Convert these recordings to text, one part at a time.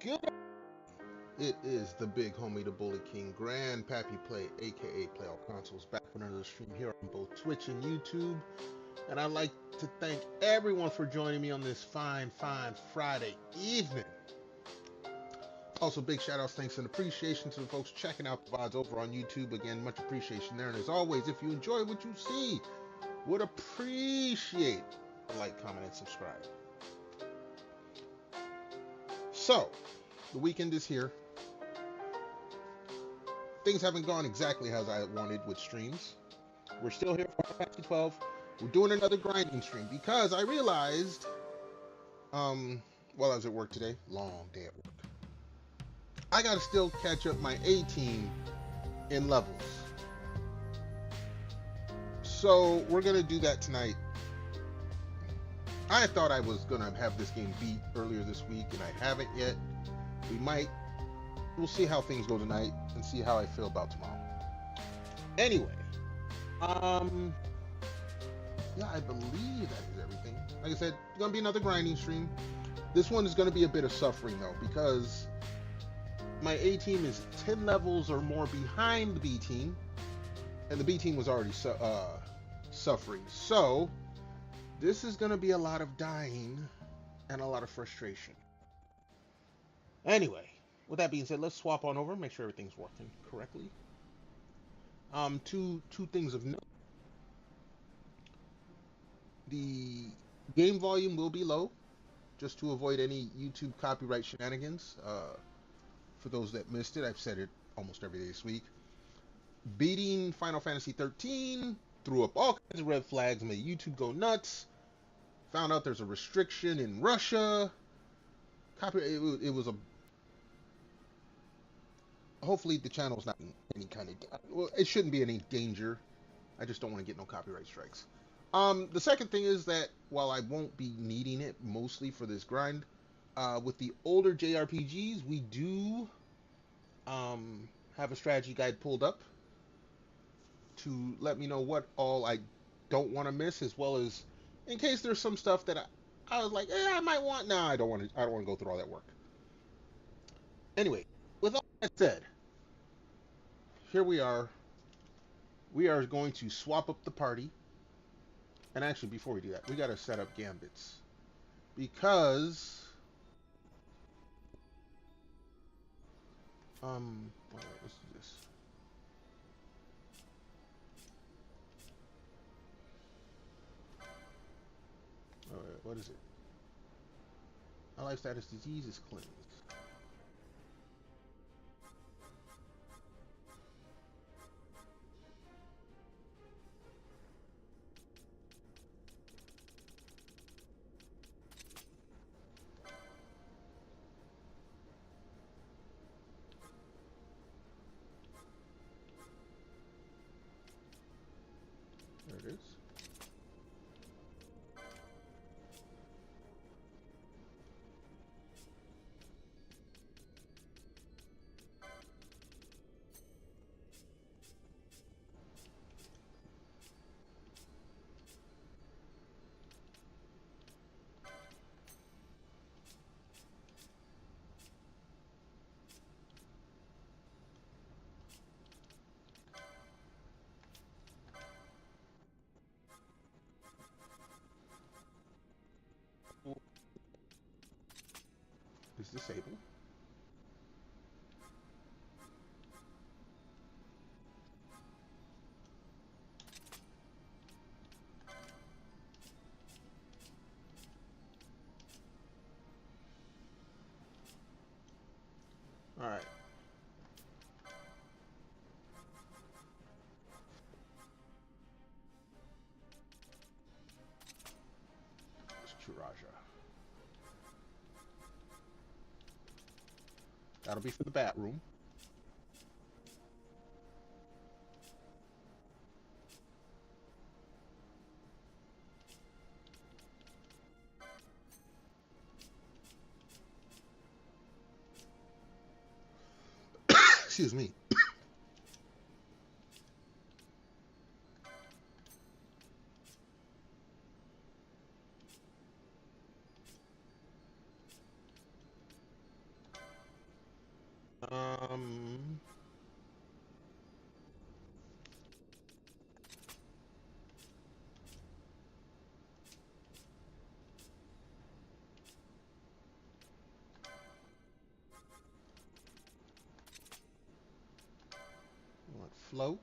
Good. It is the big homie, the Bully King, Grand Pappy Play, aka Play All Consoles, back with another stream here on both Twitch and YouTube. And I'd like to thank everyone for joining me on this fine Friday evening. Also, big shout outs, thanks, and appreciation to the folks checking out the VODs over on YouTube. Again, much appreciation there. And as always, if you enjoy what you see, would appreciate a like, comment, and subscribe. So, the weekend is here. Things haven't gone exactly as I wanted with streams. We're still here for Patsy 12. We're doing another grinding stream because I realized, while I was at work today, long day at work, I gotta still catch up my A team in levels. So we're gonna do that tonight. I thought I was gonna have this game beat earlier this week, and I haven't yet. We might. We'll see how things go tonight and see how I feel about tomorrow. Anyway, yeah, I believe that is everything. Like I said, it's gonna be another grinding stream. This one is gonna be a bit of suffering though, because my A team is 10 levels or more behind the B team, and the B team was already suffering. So this is gonna be a lot of dying and a lot of frustration. Anyway, with that being said, let's swap on over, make sure everything's working correctly. Two things of note. The game volume will be low, just to avoid any YouTube copyright shenanigans. For those that missed it, I've said it almost every day this week. Beating Final Fantasy 13 threw up all kinds of red flags, made YouTube go nuts. Found out there's a restriction in Russia. It was a. Hopefully the channel's not in any kind of. Well, it shouldn't be any danger. I just don't want to get no copyright strikes. The second thing is that while I won't be needing it mostly for this grind, with the older JRPGs, we do have a strategy guide pulled up to let me know what all I don't want to miss, as well as in case there's some stuff that I was like, I might want. No, I don't want to go through all that work. Anyway, with all that said, here we are. We are going to swap up the party. And actually, before we do that, we got to set up gambits. Because all right, let's do this. All right, what is it? My life status disease is cleansed. There it is. Is disabled. All right. It's Churaja. That'll be for the bat room. Excuse me. Um, what, float?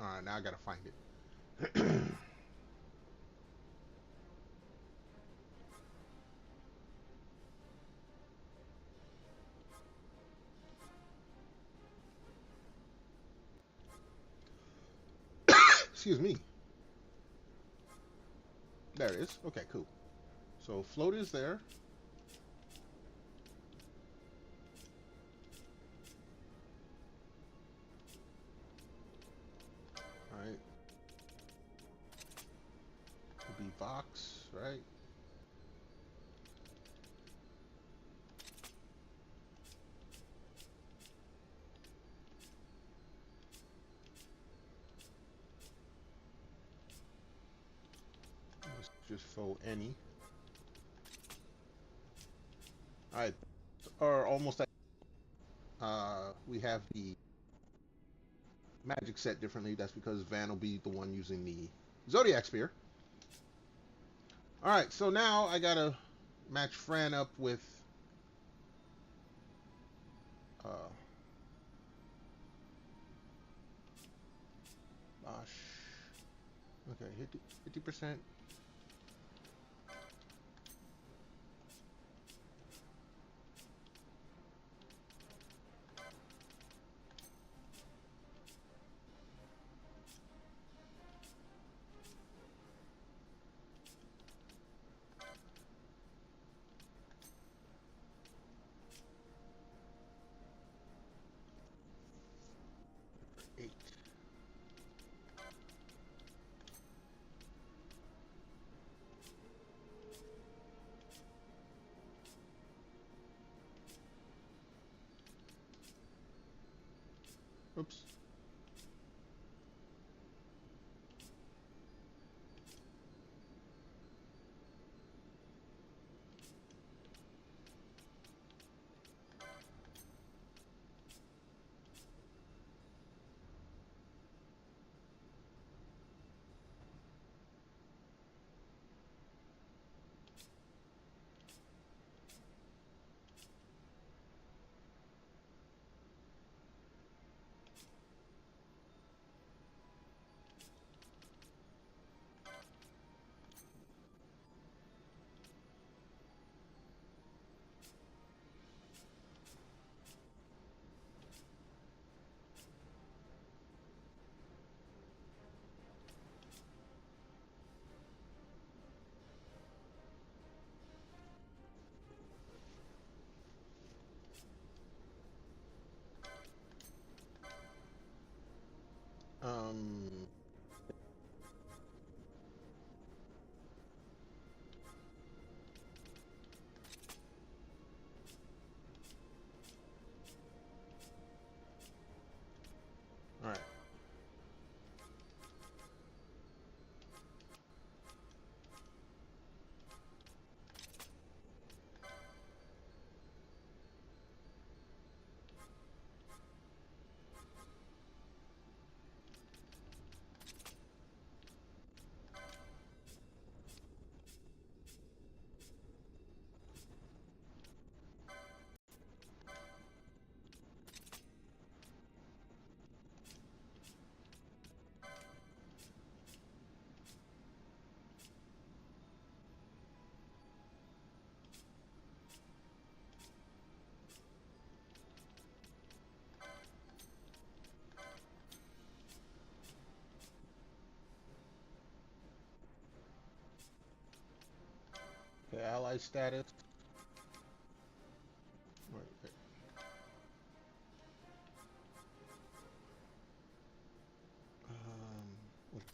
All right, now I gotta find it. Excuse me. There it is. Okay, cool. So float is there. All right. Could be Vox, right? Let's just float any. All right. Or almost. We have the magic set differently. That's because Van will be the one using the Zodiac Spear. All right, so now I gotta match Fran up with uh, Bosh. Okay, 50%. Eight. Oops. Um. All right. Okay, ally status. Right. Um.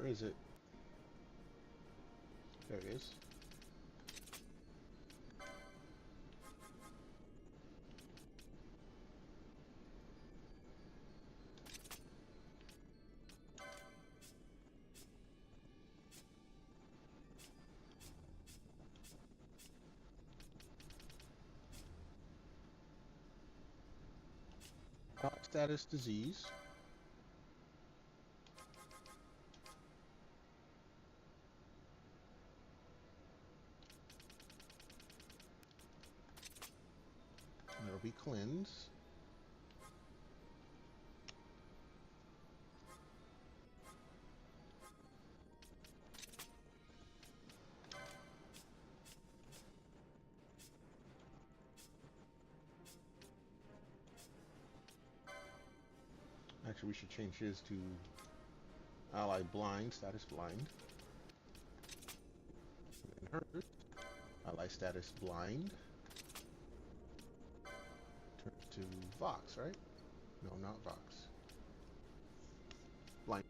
is it? There it is. Status disease. And it'll be cleanse. Actually, we should change his to ally blind, status blind. And hers, ally status blind. Turns to Vox, right? No, not Vox. Blind.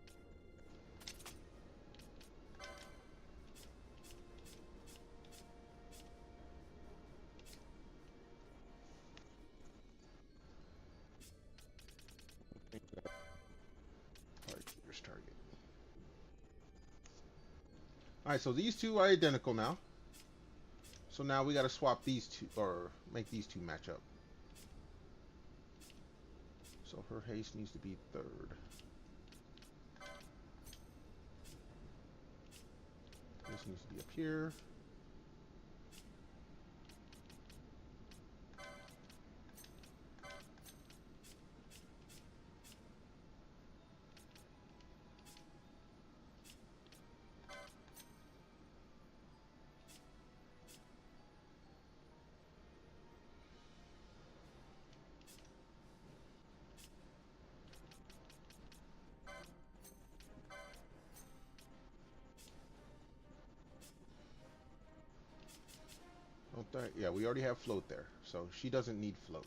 Target. Alright, so these two are identical now. So now we gotta swap these two, or make these two match up. So her haste needs to be third. This needs to be up here. Yeah, we already have float there, so she doesn't need float.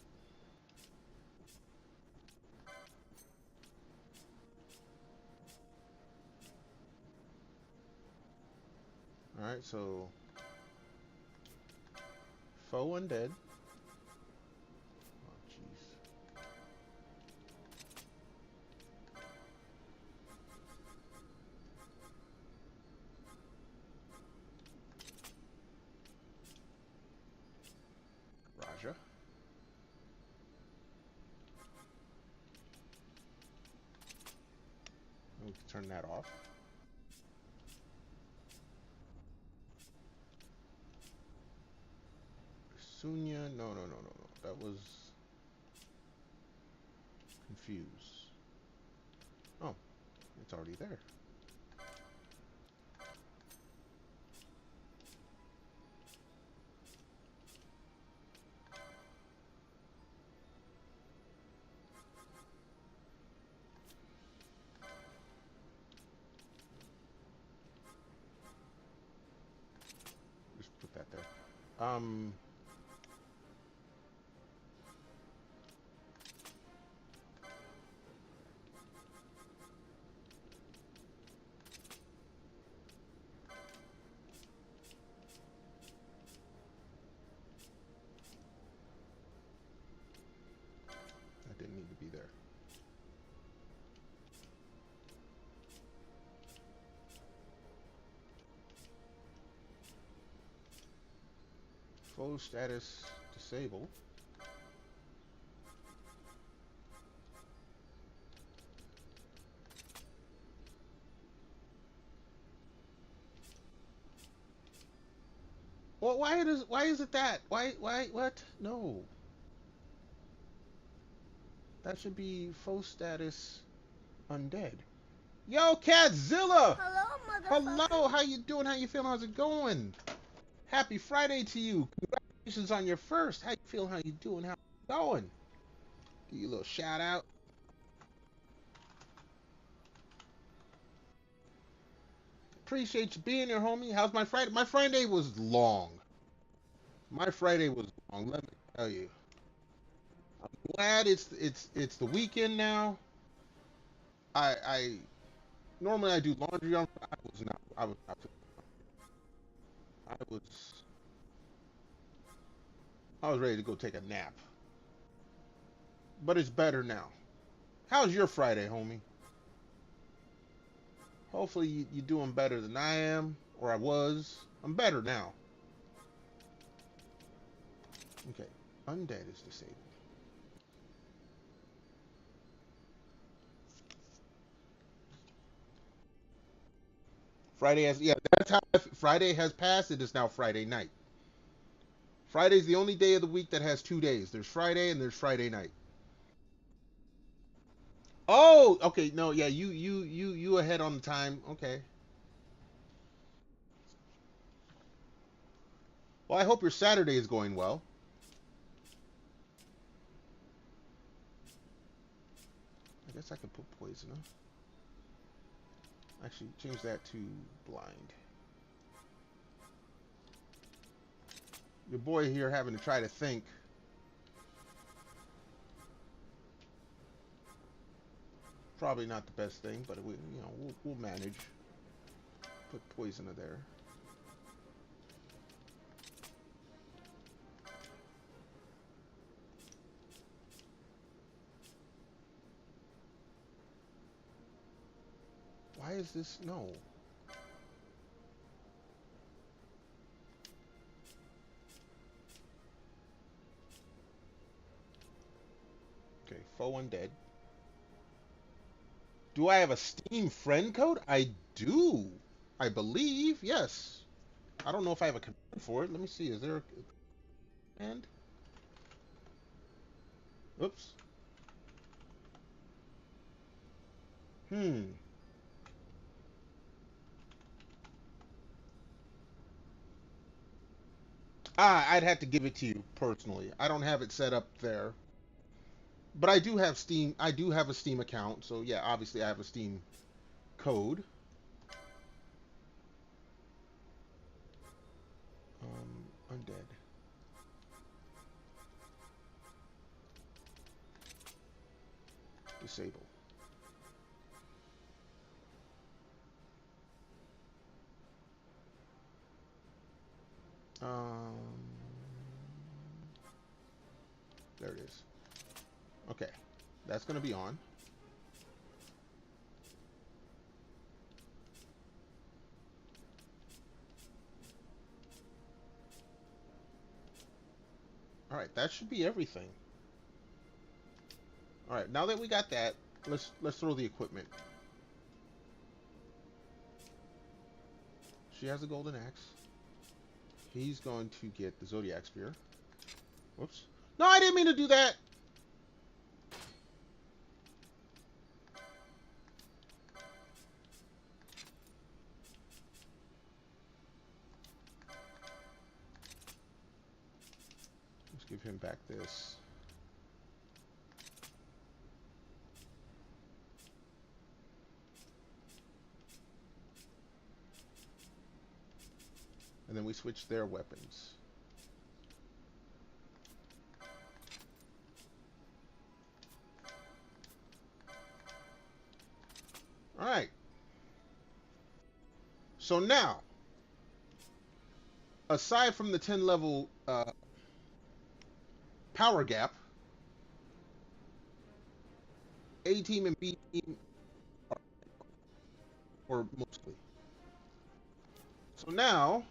Alright, so foe undead. Oh, jeez. Raja. We can turn that off. Sunya, no. That was confused. Oh, it's already there. Just put that there. That didn't need to be there. Foe status disabled. Well, why is it that? Why what? No. That should be foe status undead. Yo, Catzilla! Hello, motherfucker. Hello, how you doing? How you feeling? How's it going? Happy Friday to you. Congratulations on your first. How you feeling? How you doing? How you going? Give you a little shout out. Appreciate you being here, homie. How's my Friday? My Friday was long. My Friday was long, let me tell you. I'm glad it's the weekend now. I Normally I do laundry on. I was not. I was not. I was. I was ready to go take a nap. But it's better now. How's your Friday, homie? Hopefully you're doing better than I am, or I was. I'm better now. Okay, undead is disabled. Friday has, yeah, that's how Friday has passed. It is now Friday night. Friday's the only day of the week that has 2 days. There's Friday and there's Friday night. Oh, okay, no, yeah, you ahead on the time. Okay. Well, I hope your Saturday is going well. I guess I could put poison. Actually, change that to blind. Your boy here having to try to think. Probably not the best thing, but we'll manage. Put poisoner there. Why is this? No. Okay, foe undead. Do I have a Steam friend code? I do. I believe, yes. I don't know if I have a command for it. Let me see. Is there a command? Oops. I'd have to give it to you personally. I don't have it set up there. But I do have Steam. I do have a Steam account. So yeah, obviously I have a Steam code. Undead. Disable. There it is. Okay, that's gonna be on. All right, that should be everything. All right, now that we got that, let's throw the equipment. She has a golden axe. He's going to get the Zodiac Spear. Whoops. No, I didn't mean to do that. Let's give him back this. And then we switch their weapons. All right. So now, aside from the 10 level power gap, A team and B team are, or mostly. So now,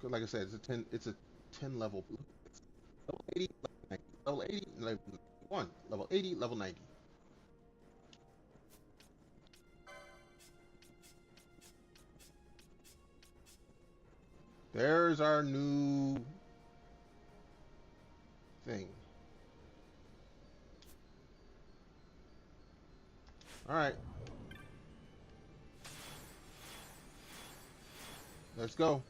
like I said, it's a 10 level. Level 80, level 80, level 91, level 80, level 90. There's our new thing. All right. Let's go.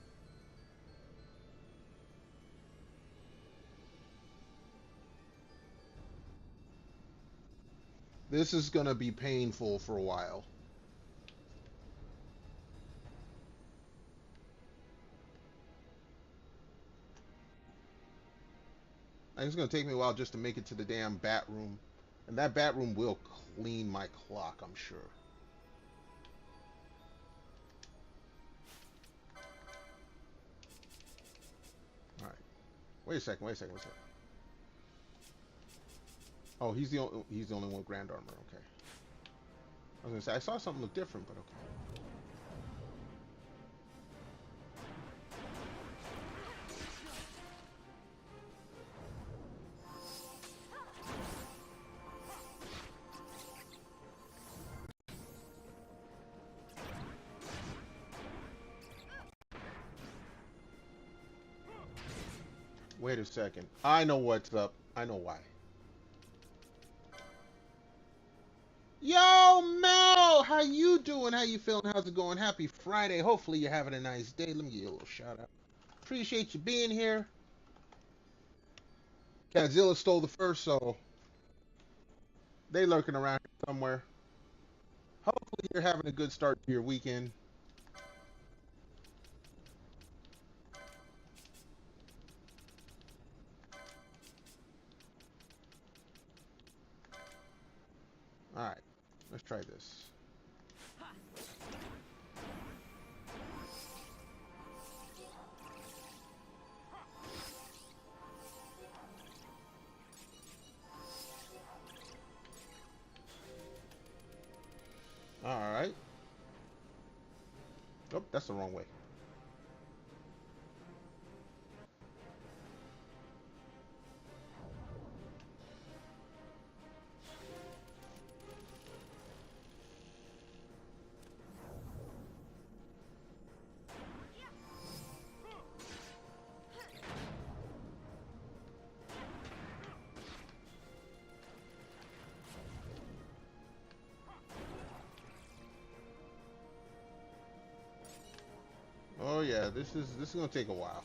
This is going to be painful for a while. It's going to take me a while just to make it to the damn bat room. And that bat room will clean my clock, I'm sure. Wait a second. Oh, he's the only one with Grand Armor. Okay. I was gonna say I saw something look different, but okay. Wait a second. I know what's up. I know why. Yo, Mel! How you doing? How you feeling? How's it going? Happy Friday. Hopefully you're having a nice day. Let me give you a little shout out. Appreciate you being here. Godzilla stole the first, so they lurking around somewhere. Hopefully you're having a good start to your weekend. Alright, let's try this. Alright. Oh, that's the wrong way. Oh yeah, this is gonna take a while.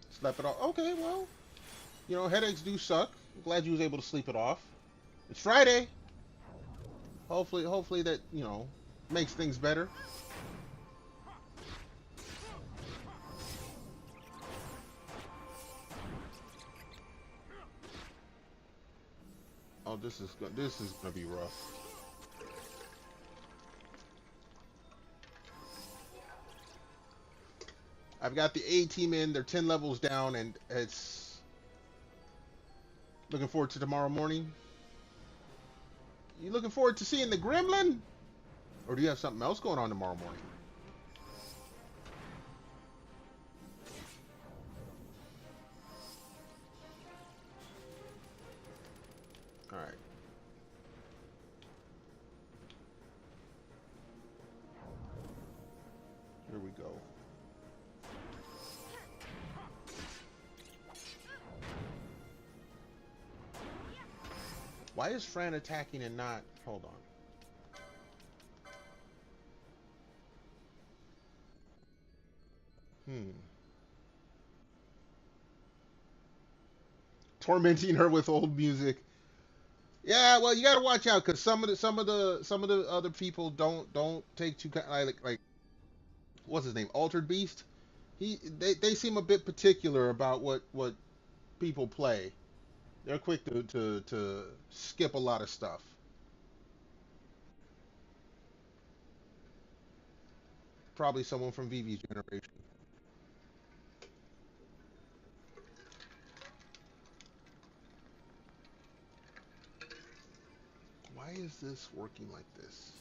Slept it off. Okay, well, you know, headaches do suck. I'm glad you was able to sleep it off. It's Friday. Hopefully that, you know, makes things better. Oh, this is gonna be rough. I've got the A team in. They're 10 levels down, and it's looking forward to tomorrow morning. You looking forward to seeing the Gremlin, or do you have something else going on tomorrow morning? All right. Here we go. Why is Fran attacking and not... Hold on. Tormenting her with old music. Yeah, well, you gotta watch out because some of the other people don't take too like what's his name, Altered Beast. They seem a bit particular about what people play. They're quick to skip a lot of stuff. Probably someone from Vivi's generation. Why is this working like this?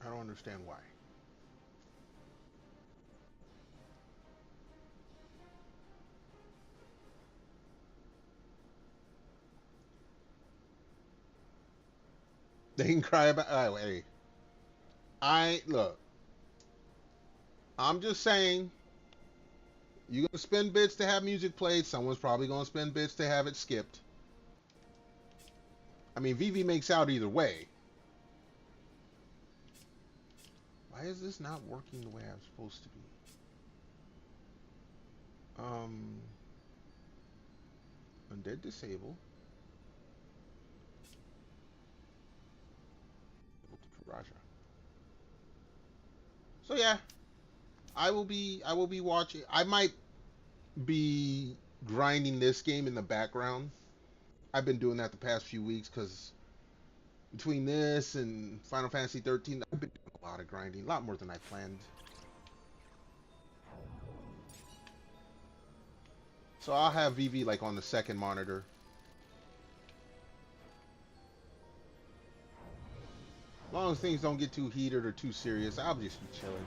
I don't understand why. They can cry about. Hey, I look. I'm just saying. You're gonna spend bits to have music played. Someone's probably gonna spend bits to have it skipped. I mean, Vivi makes out either way. Why is this not working the way I'm supposed to be? Undead disable. Raja. So yeah, I will be watching. I might be grinding this game in the background. I've been doing that the past few weeks because between this and Final Fantasy 13, I've been doing a lot of grinding, a lot more than I planned. So I'll have VV like on the second monitor. As long as things don't get too heated or too serious, I'll just be chilling.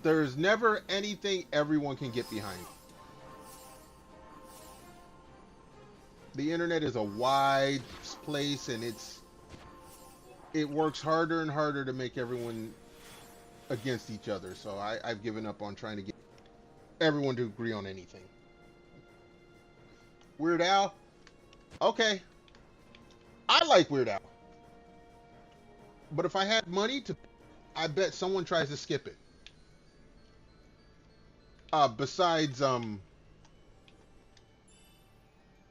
There's never anything everyone can get behind. The internet is a wide place, and it works harder and harder to make everyone against each other. So I've given up on trying to get everyone to agree on anything. Weird Al? Okay. I like Weird Al. But if I had money to, I bet someone tries to skip it. Besides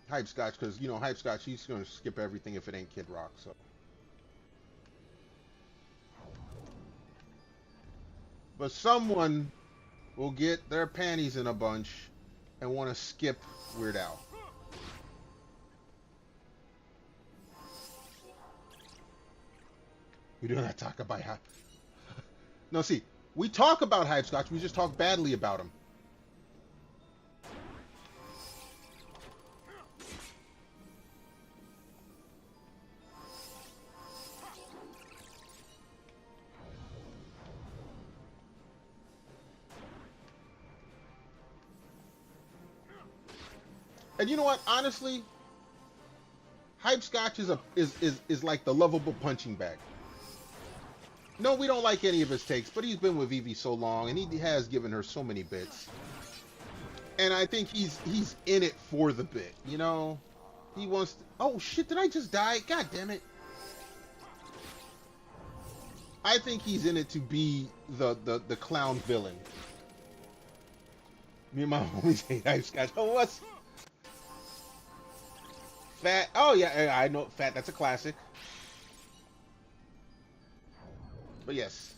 Hypescotch, because you know Hypescotch, he's gonna skip everything if it ain't Kid Rock. So, but someone will get their panties in a bunch and want to skip Weird Al. We do not talk about how. No, see, we talk about Hypescotch. We just talk badly about him. And you know what? Honestly, Hypescotch is like the lovable punching bag. No, we don't like any of his takes, but he's been with Vivi so long, and he has given her so many bits. And I think he's in it for the bit, you know? He wants to... Oh, shit, did I just die? God damn it. I think he's in it to be the clown villain. Me and my homies hate Hypescotch. Oh, what's... Fat. Oh, yeah, I know. Fat, that's a classic. But yes,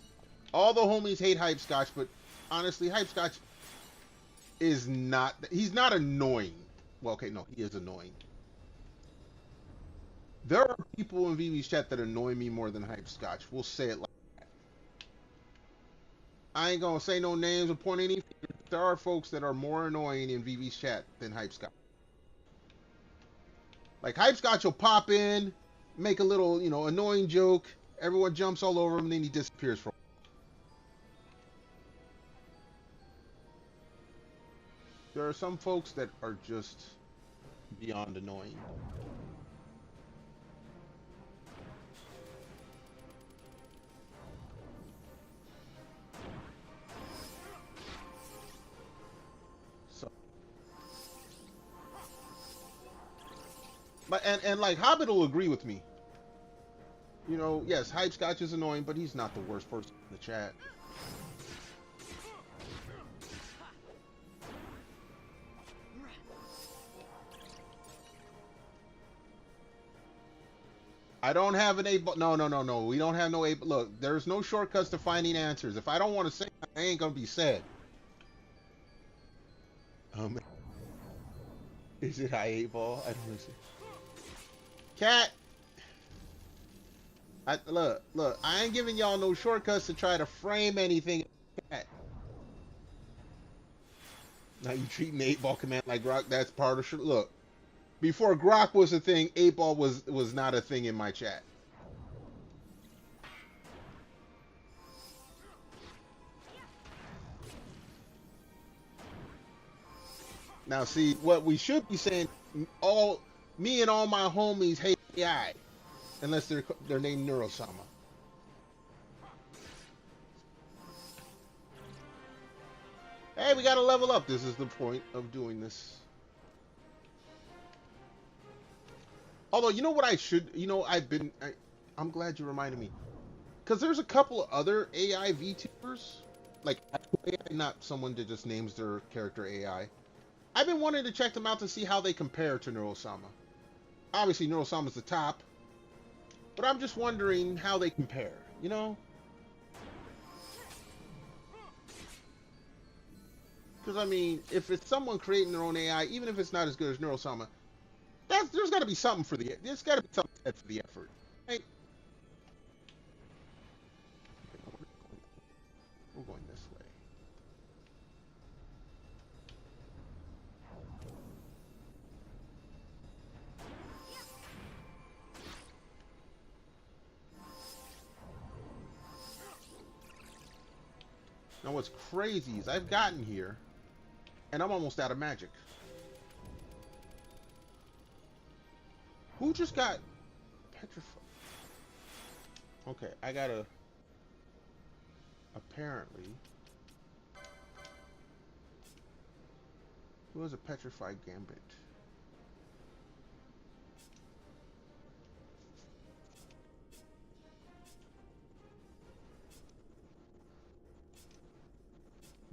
all the homies hate Hypescotch, but honestly, Hypescotch is not... He's not annoying. Well, okay, no, he is annoying. There are people in VV's chat that annoy me more than Hypescotch. We'll say it like that. I ain't gonna say no names or point any... There are folks that are more annoying in VV's chat than Hypescotch. Like, Hypescotch will pop in, make a little, you know, annoying joke. Everyone jumps all over him, and then he disappears for a while. There are some folks that are just beyond annoying. So, but and like Hobbit will agree with me. You know, yes, Hypescotch is annoying, but he's not the worst person in the chat. I don't have an A... No. We don't have no A... Look, there's no shortcuts to finding answers. If I don't want to say it, I ain't going to be said. Is it high 8 ball? I don't know. Cat! Look, I ain't giving y'all no shortcuts to try to frame anything. Now you treating the 8-ball command like Grok, that's part of... Look, before Grok was a thing, 8-ball was not a thing in my chat. Now see, what we should be saying, me and all my homies hate AI. Unless they're named Neurosama. Hey, we gotta level up. This is the point of doing this. Although, you know what I should... You know, I'm glad you reminded me. Because there's a couple of other AI VTubers. Like, AI, not someone that just names their character AI. I've been wanting to check them out to see how they compare to Neurosama. Obviously, Neurosama's the top. But I'm just wondering how they compare, you know? I mean, if it's someone creating their own AI, even if it's not as good as Neurosama, there's got to be something for the there's got to be something for the effort, right? We're going this way. Now what's crazy is I've gotten here, and I'm almost out of magic. Who just got petrified? Okay, I gotta... Apparently... Who has a petrified gambit?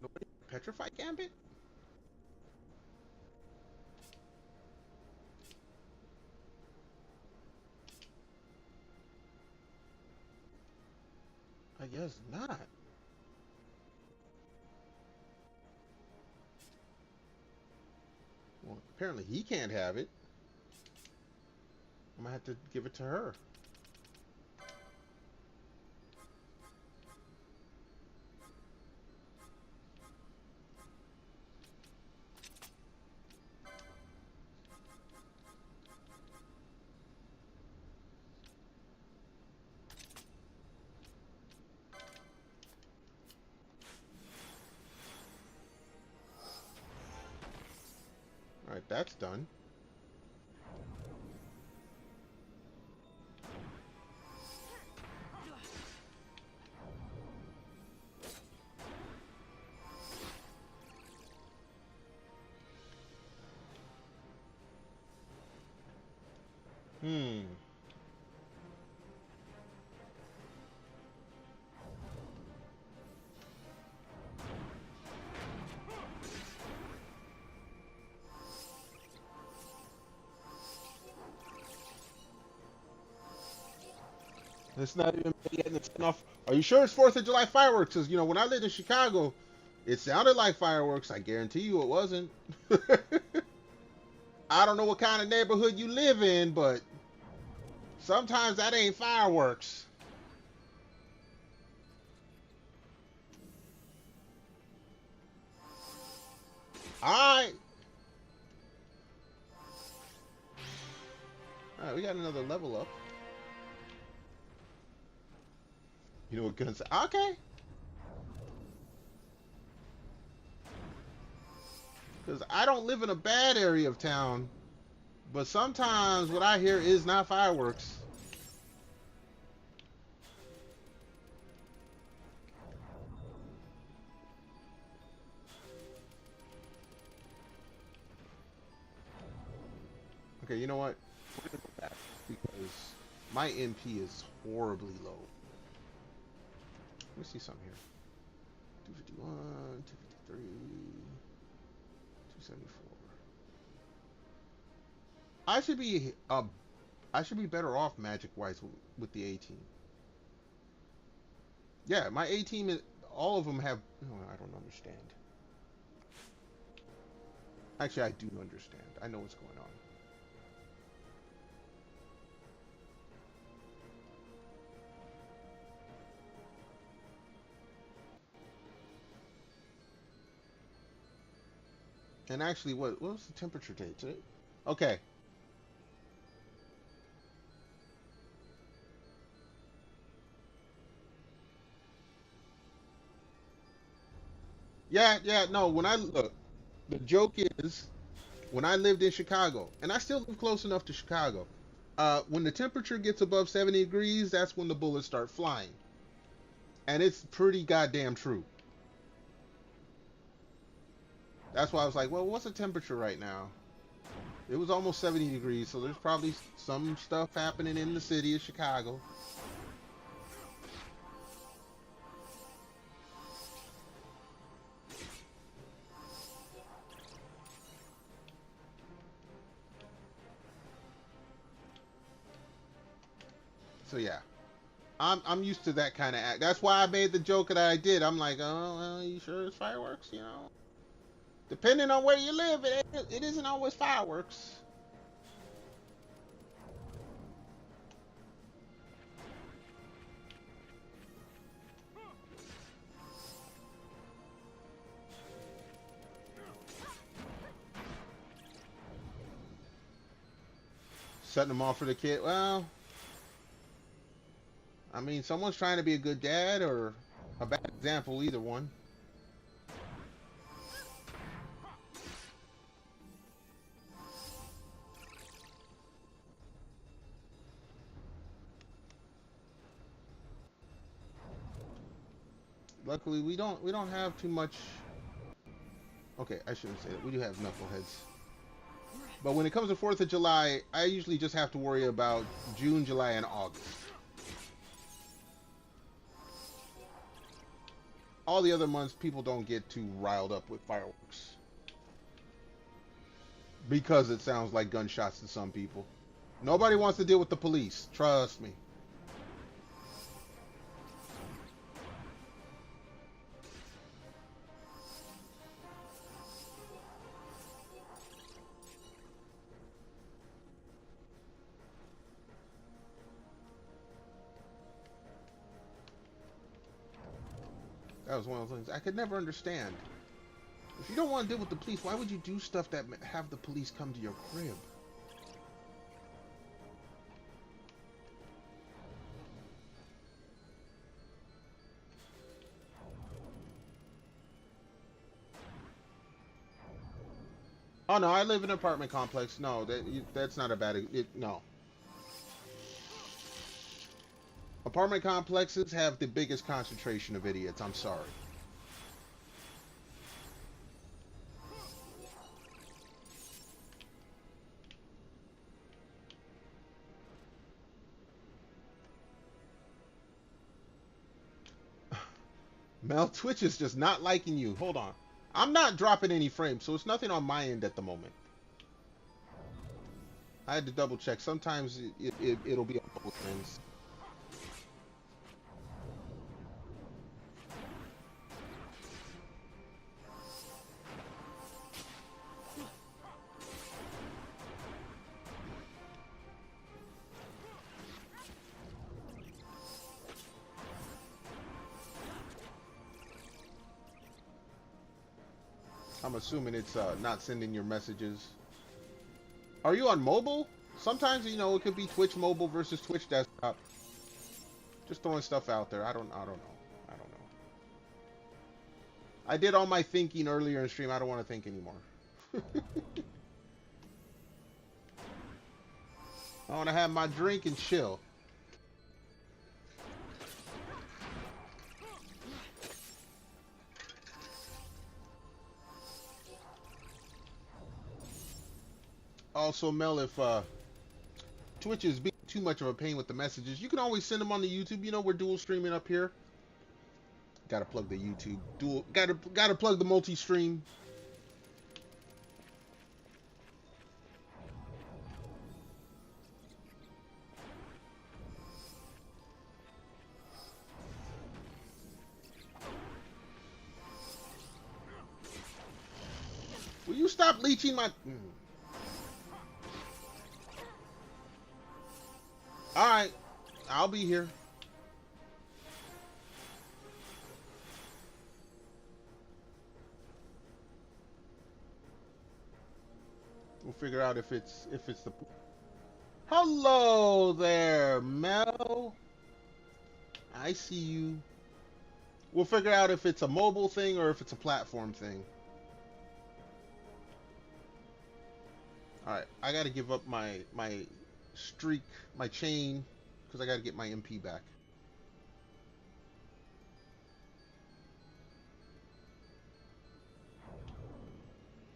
Nobody? Petrified gambit? I guess not. Well, apparently he can't have it. I'm gonna have to give it to her. Alright, that's done. It's not even getting the send off. Are you sure it's 4th of July fireworks? Because, you know, when I lived in Chicago, it sounded like fireworks. I guarantee you it wasn't. I don't know what kind of neighborhood you live in, but sometimes that ain't fireworks. Alright. Alright, we got another level up. You know what guns? Okay. Because I don't live in a bad area of town, but sometimes what I hear is not fireworks. Okay, you know what? We're gonna go back because my MP is horribly low. Let me see something here. 251, 253, 274. I should be better off magic wise with the A team. Yeah, my A team is all of them have. Oh, I don't understand. Actually, I do understand. I know what's going on. And actually, what was the temperature date today? Okay. Yeah, no, when I look, the joke is, when I lived in Chicago, and I still live close enough to Chicago, when the temperature gets above 70 degrees, that's when the bullets start flying. And it's pretty goddamn true. That's why I was like, well, what's the temperature right now? It was almost 70 degrees, so there's probably some stuff happening in the city of Chicago. So yeah, I'm used to that kind of act. That's why I made the joke that I did. I'm like, oh, well, you sure it's fireworks, you know? Depending on where you live, it isn't always fireworks. Setting them off for the kid. Well, I mean, someone's trying to be a good dad or a bad example, either one. Luckily, we don't have too much. Okay, I shouldn't say that. We do have knuckleheads. But when it comes to 4th of July, I usually just have to worry about June, July, and August. All the other months, people don't get too riled up with fireworks. Because it sounds like gunshots to some people. Nobody wants to deal with the police. Trust me. That was one of those things I could never understand. If you don't want to deal with the police, why would you do stuff that have the police come to your crib? Oh no, I live in an apartment complex. No, that's not a bad. No. Apartment complexes have the biggest concentration of idiots. I'm sorry. Mel, Twitch is just not liking you. Hold on. I'm not dropping any frames, so it's nothing on my end at the moment. I had to double check. Sometimes it'll be on both ends. I'm assuming it's not sending your messages. Are you on mobile? Sometimes, you know, it could be Twitch mobile versus Twitch desktop. Just throwing stuff out there. I don't know. I did all my thinking earlier in stream. I don't want to think anymore. I want to have my drink and chill. Also, Mel, if Twitch is being too much of a pain with the messages, you can always send them on the YouTube. You know, we're dual streaming up here. Gotta plug the YouTube. Gotta plug the multi-stream. Will you stop leeching my... Alright, I'll be here. We'll figure out if it's the... Hello there, Mel. I see you. We'll figure out if it's a mobile thing or if it's a platform thing. Alright, I gotta give up my streak, my chain, because I gotta get my MP back.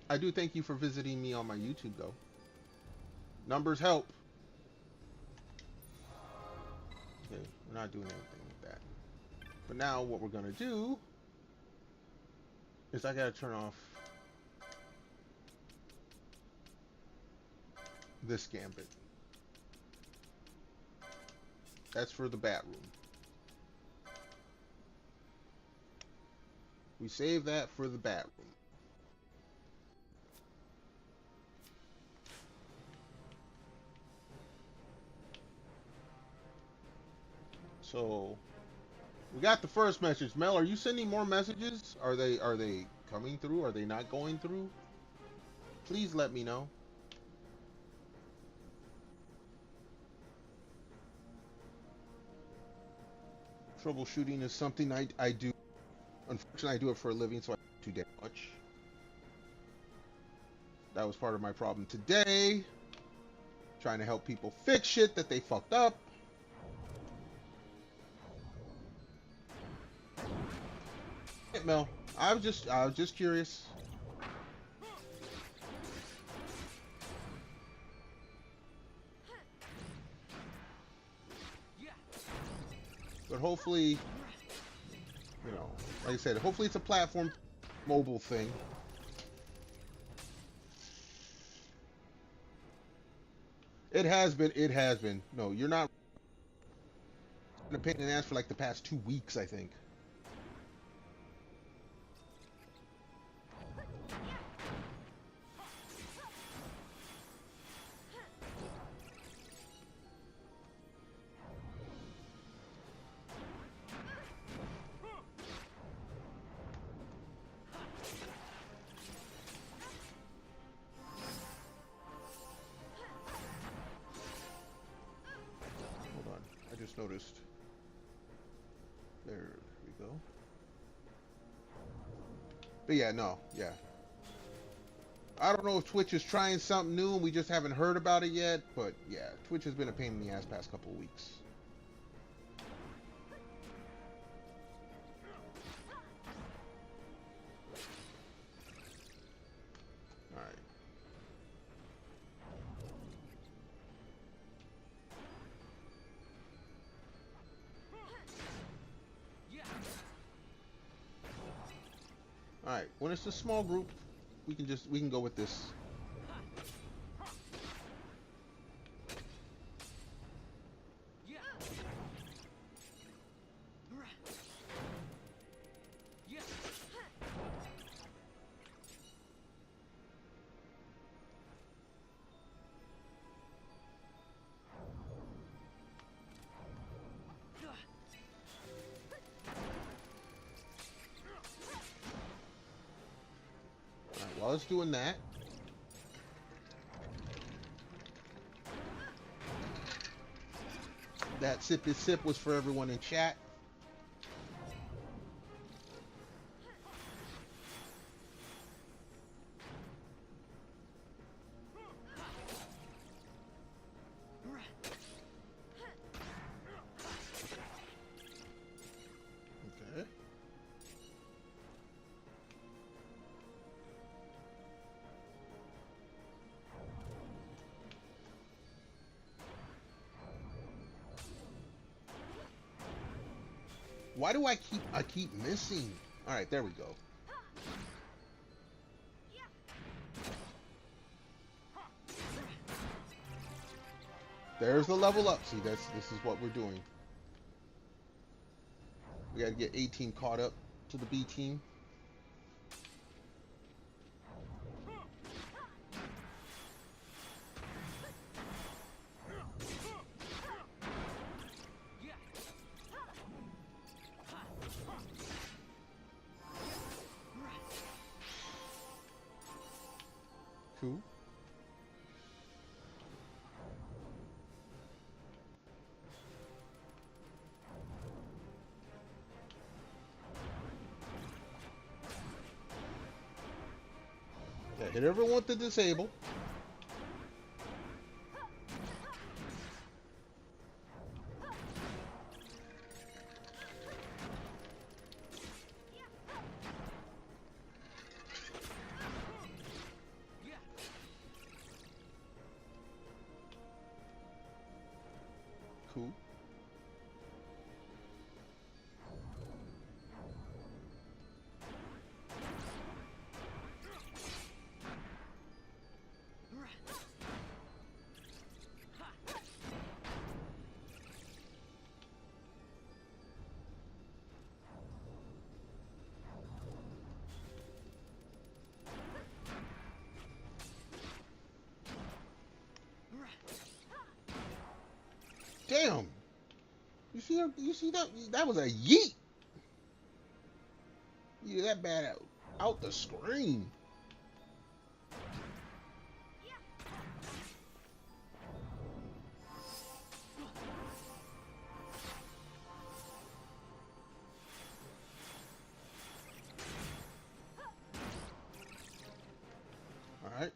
I do thank you for visiting me on my YouTube, though. Numbers help. Okay, we're not doing anything with that. But now what we're gonna do is I gotta turn off this gambit. That's for the bat room. We save that for the bat room. So we got the first message. Mel, are you sending more messages? Are they coming through? Are they not going through? Please let me know. Troubleshooting is something I do. Unfortunately, I do it for a living, so I don't do too damn much. That was part of my problem today. Trying to help people fix shit that they fucked up. Hey, Mel, I was just curious. But hopefully, you know, like I said, hopefully it's a platform mobile thing. It has been. It has been. No, you're not. I've been a pain in the ass for like the past 2 weeks, I think. Hold on. I just noticed. There we go. But yeah, no, yeah. I don't know if Twitch is trying something new and we just haven't heard about it yet, but yeah, Twitch has been a pain in the ass past couple of weeks. Alright. Alright, when it's a small group, we can go with this. While it's doing that, that sip is sip was for everyone in chat. Okay. Why do I keep missing? All right, there we go. There's the level up. See, this is what we're doing. We got to get 18 caught up to the B team. Cool. Yeah, hit everyone with the disable. Cool. Damn. You see her? You see that? That was a yeet. Yeah, that bad out the screen. All right.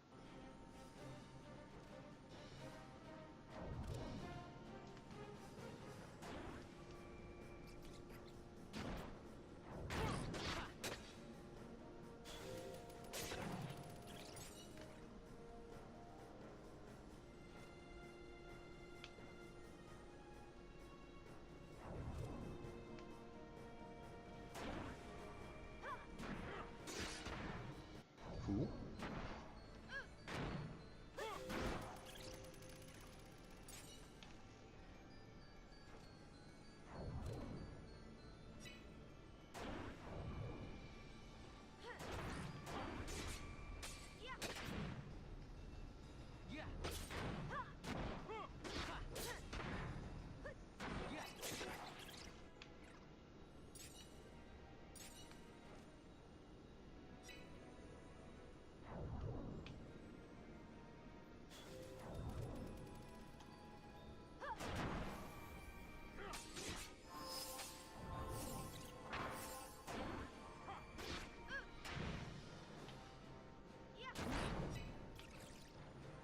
Cool.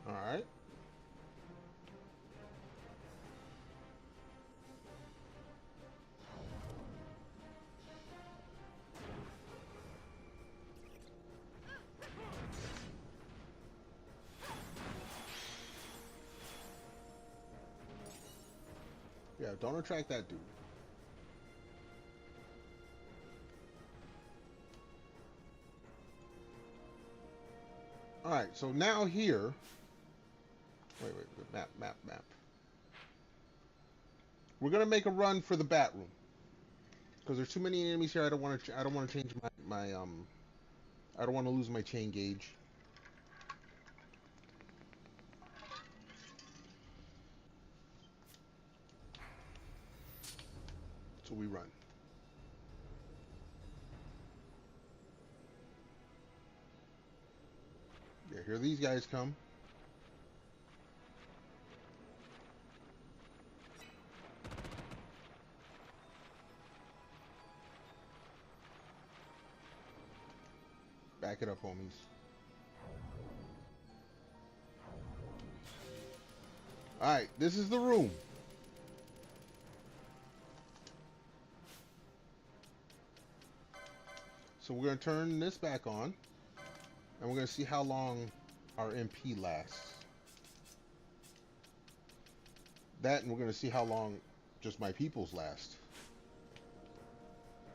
All right. Yeah, don't attract that dude. All right, so now here. Wait, map. We're gonna make a run for the bat room because there's too many enemies here. I don't want to change my I don't want to lose my chain gauge. So we run. Yeah, here these guys come. Back it up, homies. Alright, this is the room. So we're going to turn this back on. And we're going to see how long our MP lasts. That, and we're going to see how long just my people's last.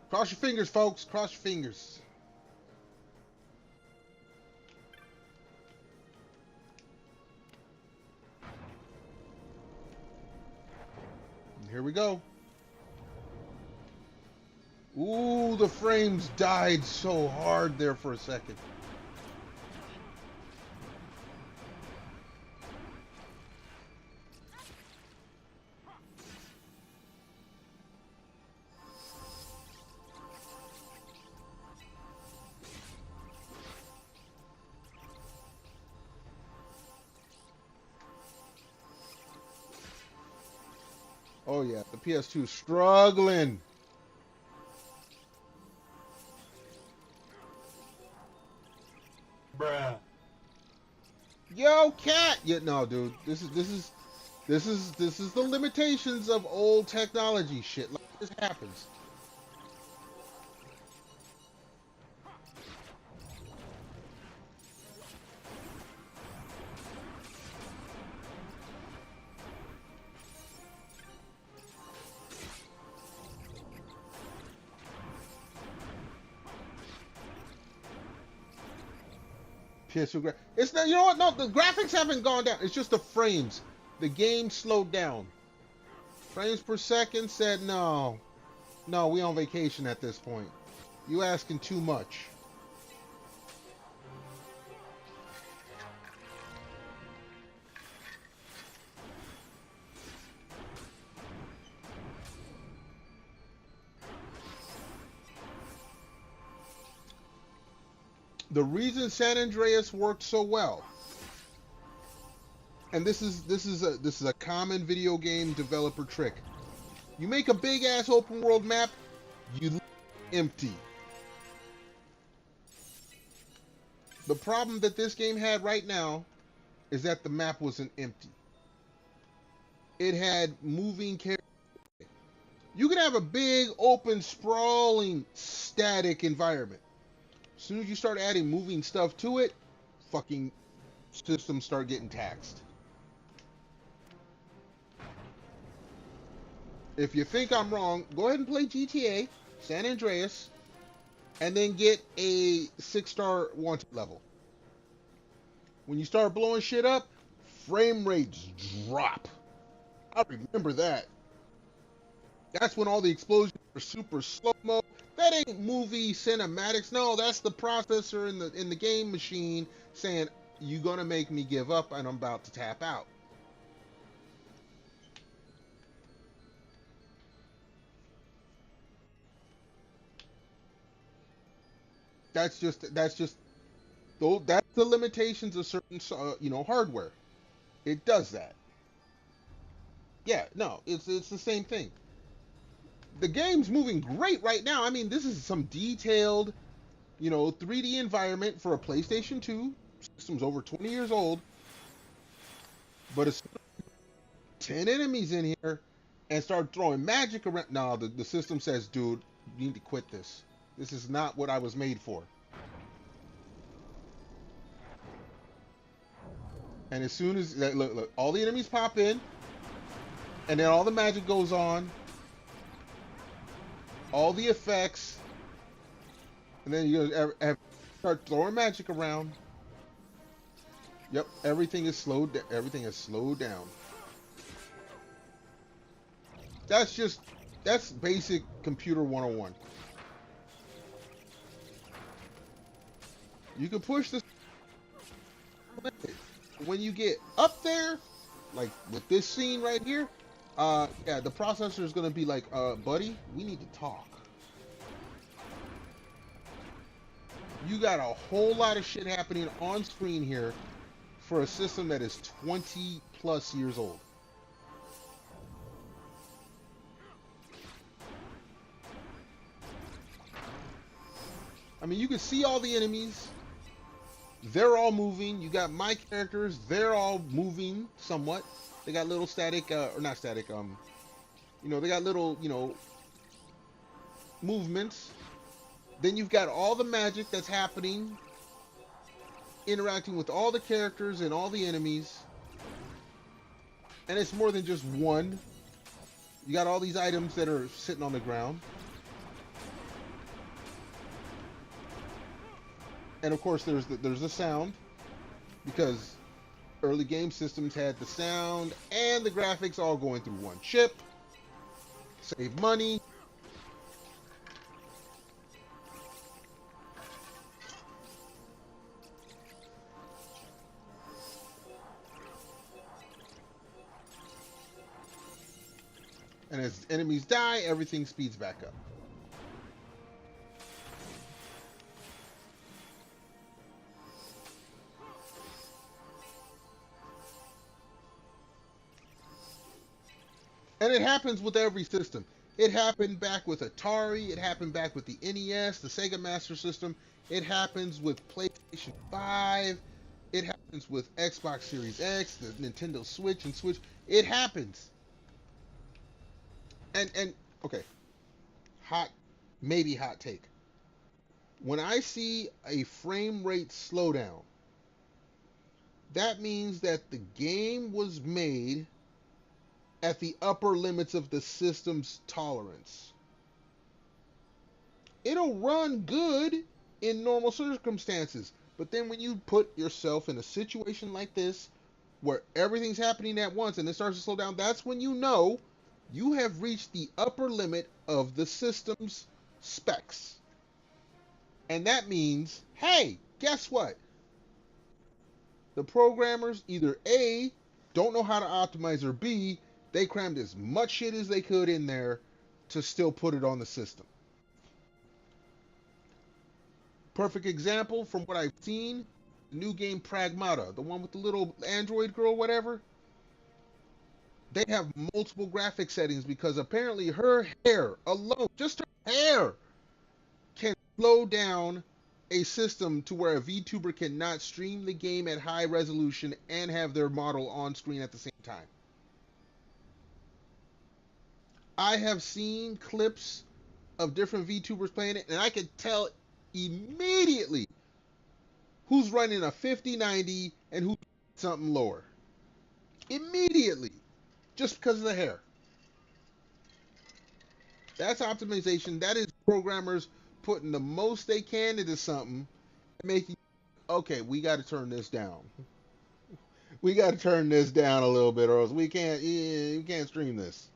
Cross your fingers, folks. Cross your fingers. And here we go. Ooh, the frames died so hard there for a second. Oh yeah, the PS2 is struggling. Bruh. Yo, cat. Yeah, no, dude. This is the limitations of old technology shit. Like this happens. PS2 it's not. You know what? No, the graphics haven't gone down. It's just the frames. The game slowed down. Frames per second said no, no. We on vacation at this point. You asking too much. The reason San Andreas worked so well, and this is a common video game developer trick. You make a big ass open world map, you leave it empty. The problem that this game had right now is that the map wasn't empty. It had moving characters. You could have a big, open, sprawling, static environment. As soon as you start adding moving stuff to it, fucking systems start getting taxed. If you think I'm wrong, go ahead and play GTA, San Andreas, and then get a 6-star wanted level. When you start blowing shit up, frame rates drop. I remember that. That's when all the explosions are super slow-mo. That ain't movie cinematics. No, that's the processor in the game machine saying, you're gonna make me give up and I'm about to tap out. That's the limitations of certain hardware. It does that. Yeah, no, it's the same thing. The game's moving great right now. I mean, this is some detailed, 3D environment for a PlayStation 2. System's over 20 years old. But it's 10 enemies in here and start throwing magic around. No, the system says, dude, you need to quit this. This is not what I was made for. And as soon as, look, all the enemies pop in, and then all the magic goes on, all the effects, and then you start throwing magic around. Yep, everything is slowed down. That's basic computer 101. You can push this. When you get up there, like with this scene right here, yeah, the processor is gonna be like, buddy, we need to talk. You got a whole lot of shit happening on screen here for a system that is 20 plus years old. I mean, you can see all the enemies. They're all moving. You got my characters. They're all moving somewhat. They got little static, or not static, they got little, movements. Then you've got all the magic that's happening, interacting with all the characters and all the enemies. And it's more than just one. You got all these items that are sitting on the ground. And of course, there's the sound, because early game systems had the sound and the graphics all going through one chip. Save money. And as enemies die, everything speeds back up. And it happens with every system. It happened back with Atari. It happened back with the NES, the Sega Master System. It happens with PlayStation 5. It happens with Xbox Series X, the Nintendo Switch and Switch. It happens. And okay, hot take. When I see a frame rate slowdown, that means that the game was made at the upper limits of the system's tolerance. It'll run good in normal circumstances, but then when you put yourself in a situation like this, where everything's happening at once and it starts to slow down, that's when you know you have reached the upper limit of the system's specs. And that means, hey, guess what? The programmers either A, don't know how to optimize, or B, they crammed as much shit as they could in there to still put it on the system. Perfect example from what I've seen, the new game Pragmata, the one with the little android girl, whatever. They have multiple graphic settings because apparently her hair alone, just her hair, can slow down a system to where a VTuber cannot stream the game at high resolution and have their model on screen at the same time. I have seen clips of different VTubers playing it, and I can tell immediately who's running a 5090 and who's something lower. Immediately. Just because of the hair. That's optimization. That is programmers putting the most they can into something and making, okay, we got to turn this down. We got to turn this down a little bit or else we can't stream this.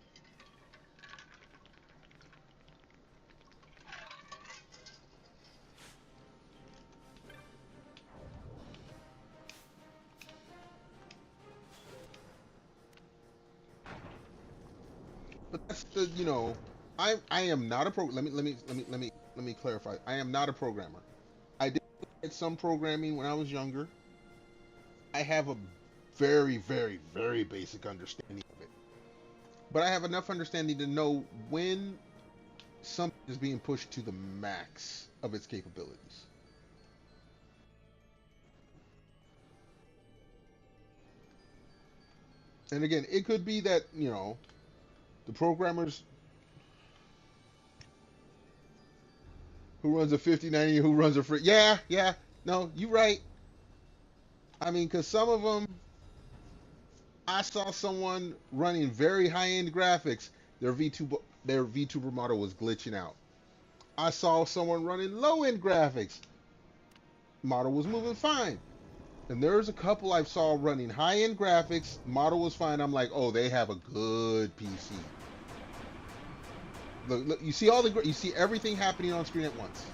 But that's the, you know, I am not a pro. Let me clarify. I am not a programmer. I did get some programming when I was younger. I have a very, very, very basic understanding of it. But I have enough understanding to know when something is being pushed to the max of its capabilities. And again, it could be that, you know, the programmers who runs a 5090, who runs a free, yeah, no, you're right. I mean, because some of them, I saw someone running very high-end graphics. Their VTuber model was glitching out. I saw someone running low-end graphics. Model was moving fine. And there's a couple I saw running high-end graphics. Model was fine. I'm like, oh, they have a good PC. Look, you see you see everything happening on screen at once.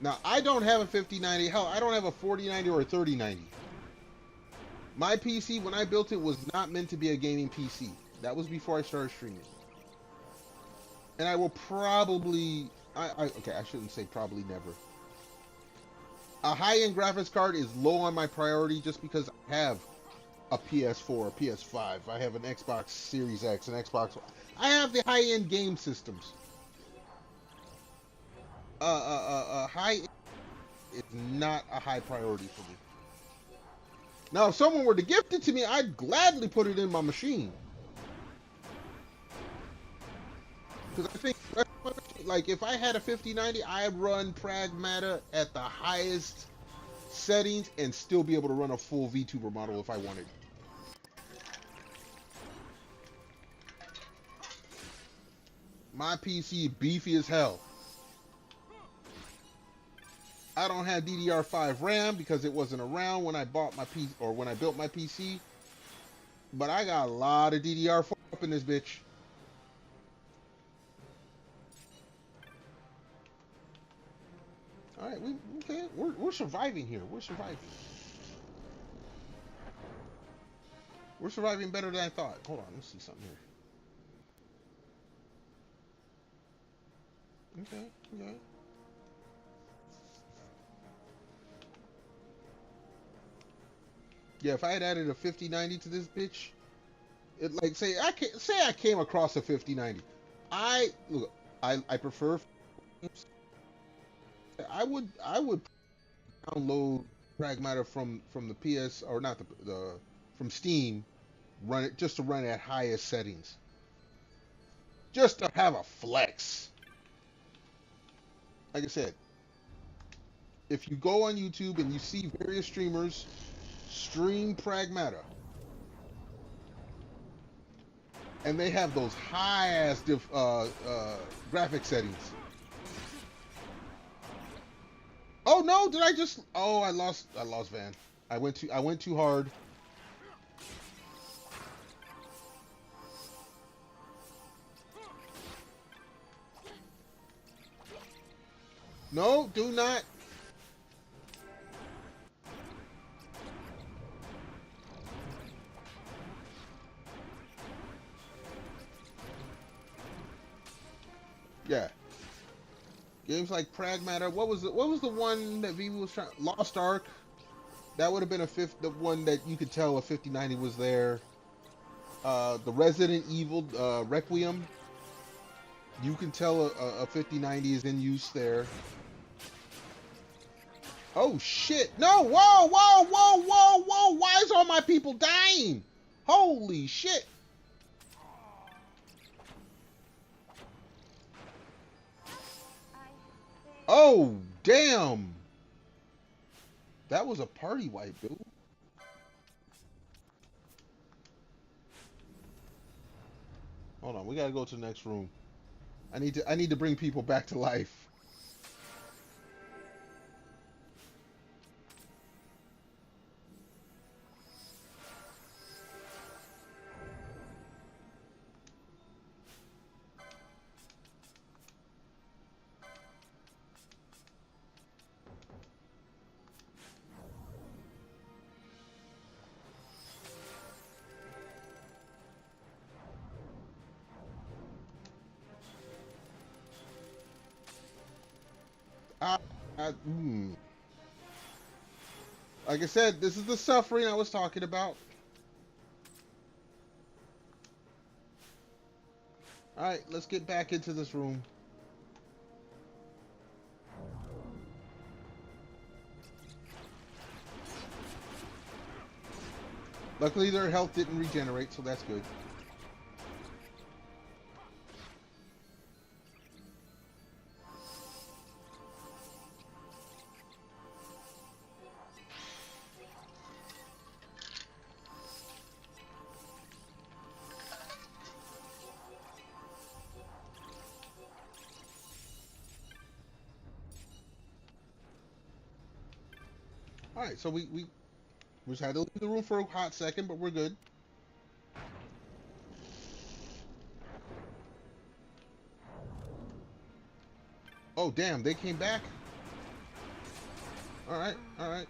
Now, I don't have a 5090. Hell, I don't have a 4090 or a 3090. My PC, when I built it, was not meant to be a gaming PC. That was before I started streaming. And I will probably... okay, I shouldn't say probably never. A high-end graphics card is low on my priority just because I have a PS4, a PS5. I have an Xbox Series X, an Xbox... I have the high-end game systems. High is not a high priority for me. Now, if someone were to gift it to me, I'd gladly put it in my machine. Because I think, like, if I had a 5090, I'd run Pragmata at the highest settings and still be able to run a full VTuber model if I wanted. My PC beefy as hell. I don't have DDR5 RAM because it wasn't around when I bought my PC or when I built my PC. But I got a lot of DDR4 up in this bitch. All right, we're surviving here. We're surviving. We're surviving better than I thought. Hold on, let's see something here. Okay. Yeah, if I had added a 5090 to this bitch, it like say I came across a 5090. I prefer. I would download Pragmata from the PS or not the from Steam, run it just to run at highest settings, just to have a flex. Like I said, if you go on YouTube and you see various streamers stream Pragmata, and they have those high ass graphic settings. Oh no! Did I just? Oh, I lost Van. I went too hard. No, do not. Yeah. Games like Pragmata. What was the one that V was trying? Lost Ark. That would have been the one that you could tell a 5090 was there. The Resident Evil Requiem. You can tell a 5090 is in use there. Oh shit! No! Whoa! Whoa! Whoa! Whoa! Whoa! Why is all my people dying? Holy shit! Oh damn! That was a party wipe, dude. Hold on, we gotta go to the next room. I need to bring people back to life. I, Like I said, this is the suffering I was talking about. Alright, let's get back into this room. Luckily their health didn't regenerate, so that's good. Alright, so we just had to leave the room for a hot second, but we're good. Oh, damn, they came back? Alright, alright.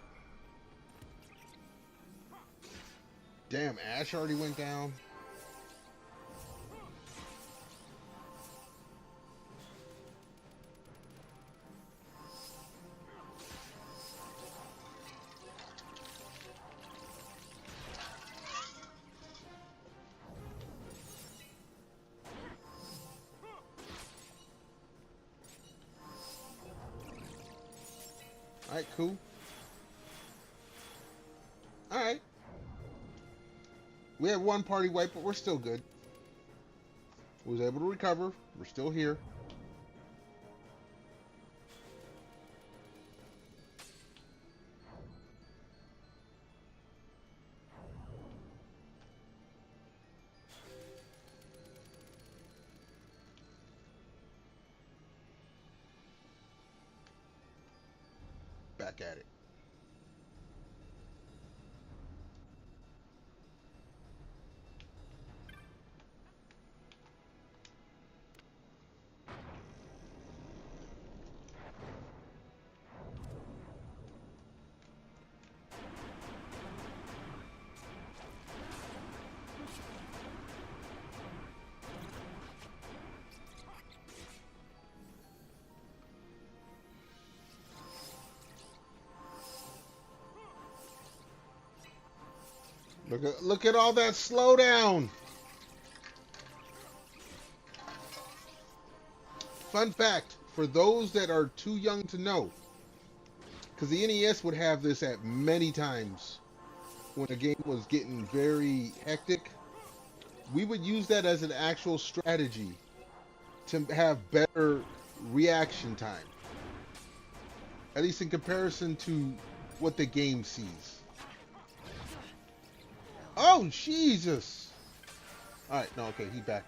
Damn, Ash already went down. Alright, cool. Alright. We had one party wipe, but we're still good. We was able to recover. We're still here. Back at it. Look at all that slowdown. Fun fact, for those that are too young to know, because the NES would have this at many times when a game was getting very hectic, we would use that as an actual strategy to have better reaction time. At least in comparison to what the game sees. Oh, Jesus! Alright, no, okay, he's back.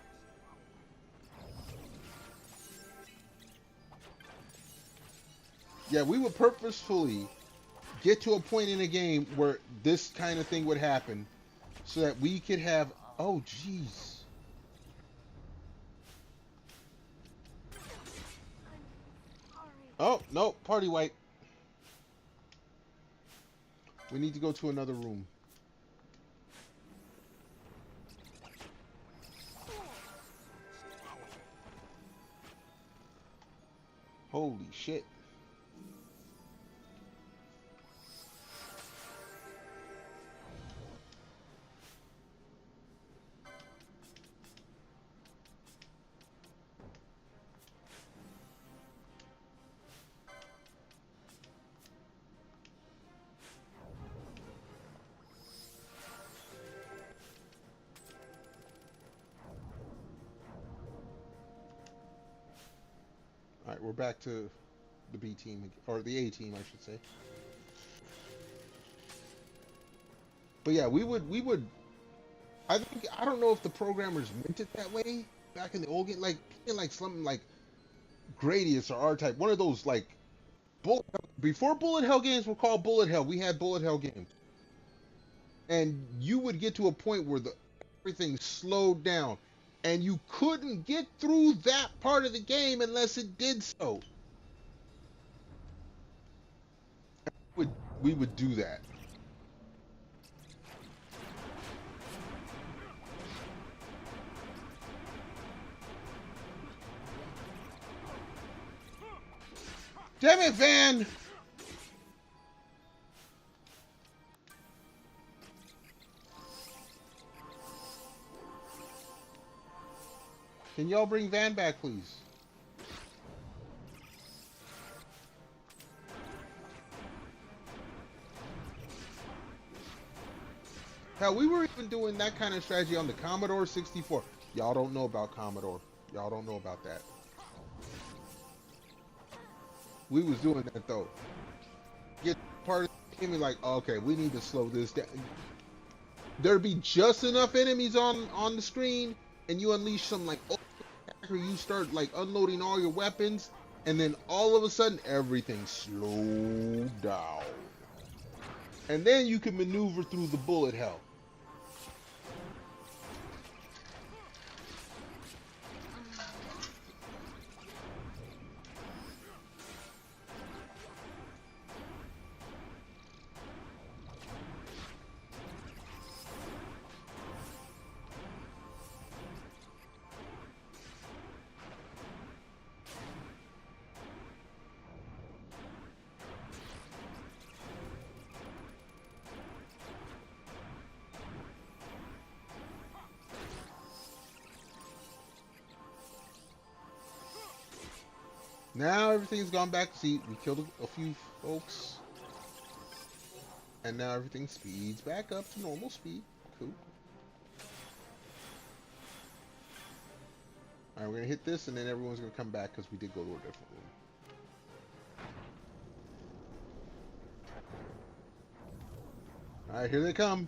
Yeah, we would purposefully get to a point in a game where this kind of thing would happen so that we could have... Oh, jeez. Oh, no, party wipe. We need to go to another room. Holy shit. All right, we're back to the B team, or the A team, I should say. But yeah, we would. I don't know if the programmers meant it that way back in the old game, like something like Gradius or R-Type, one of those like before bullet hell games were called bullet hell. We had bullet hell games, and you would get to a point where everything slowed down, and you couldn't get through that part of the game unless it did so. We would do that. Damn it, Van! Can y'all bring Van back, please? Hell, we were even doing that kind of strategy on the Commodore 64. Y'all don't know about Commodore. Y'all don't know about that. We was doing that though. Get part of the game and like, okay, we need to slow this down. There'd be just enough enemies on the screen, and you unleash some like attack, or you start like unloading all your weapons, and then all of a sudden everything slowed down, and then you can maneuver through the bullet hell. Now everything's gone back. See, we killed a few folks. And now everything speeds back up to normal speed. Cool. Alright, we're going to hit this, and then everyone's going to come back because we did go to a different room. Alright, here they come.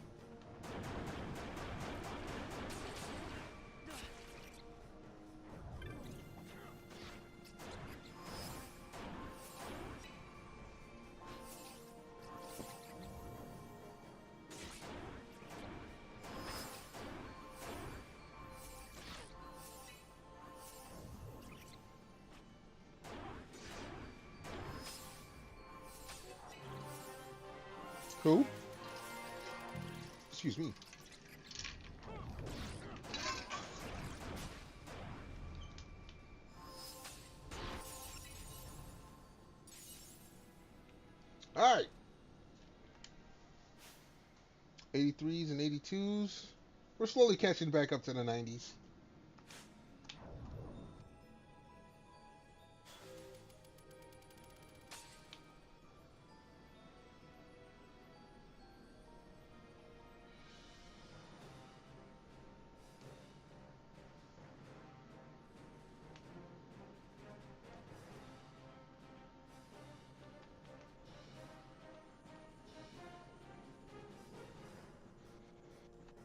Cool. Excuse me. All right. 83s and 82s. We're slowly catching back up to the 90s.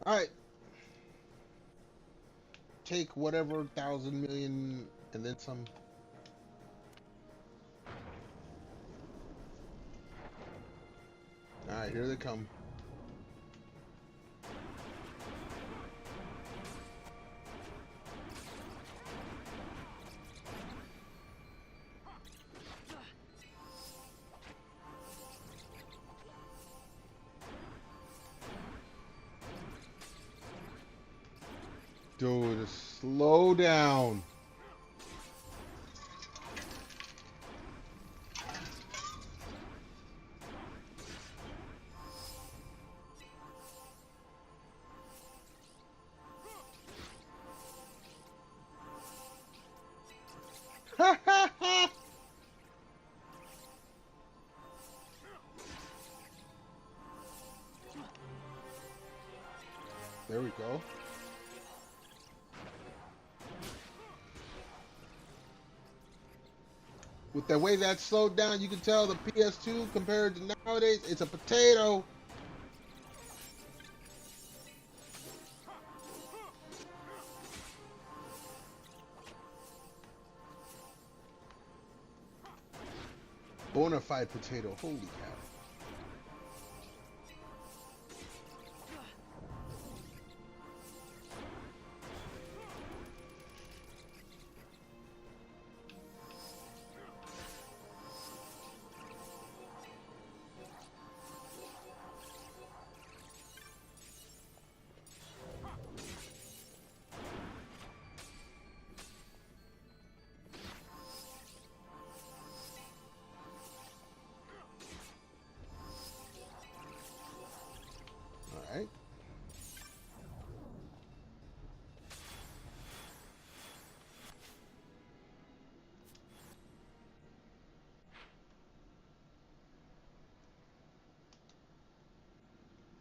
All right. Take whatever 1,000 million and then some. All right, here they come. Dude, slow down. There we go. With the way that slowed down, you can tell the PS2 compared to nowadays, it's a potato. Bonafide potato, holy cow. Alright.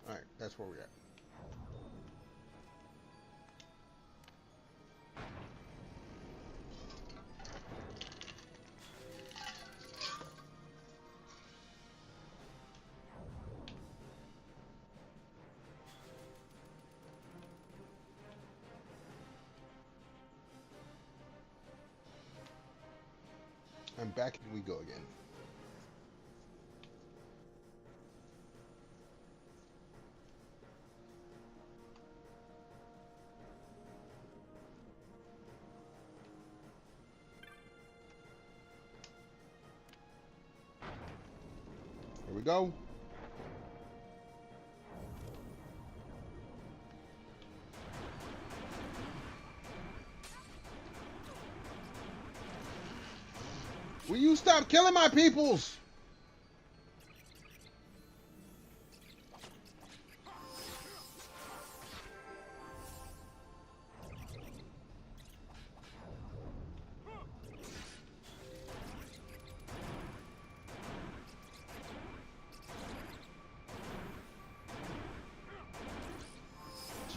Alright, that's where we're at. And back we go again. Here we go. Will you stop killing my peoples?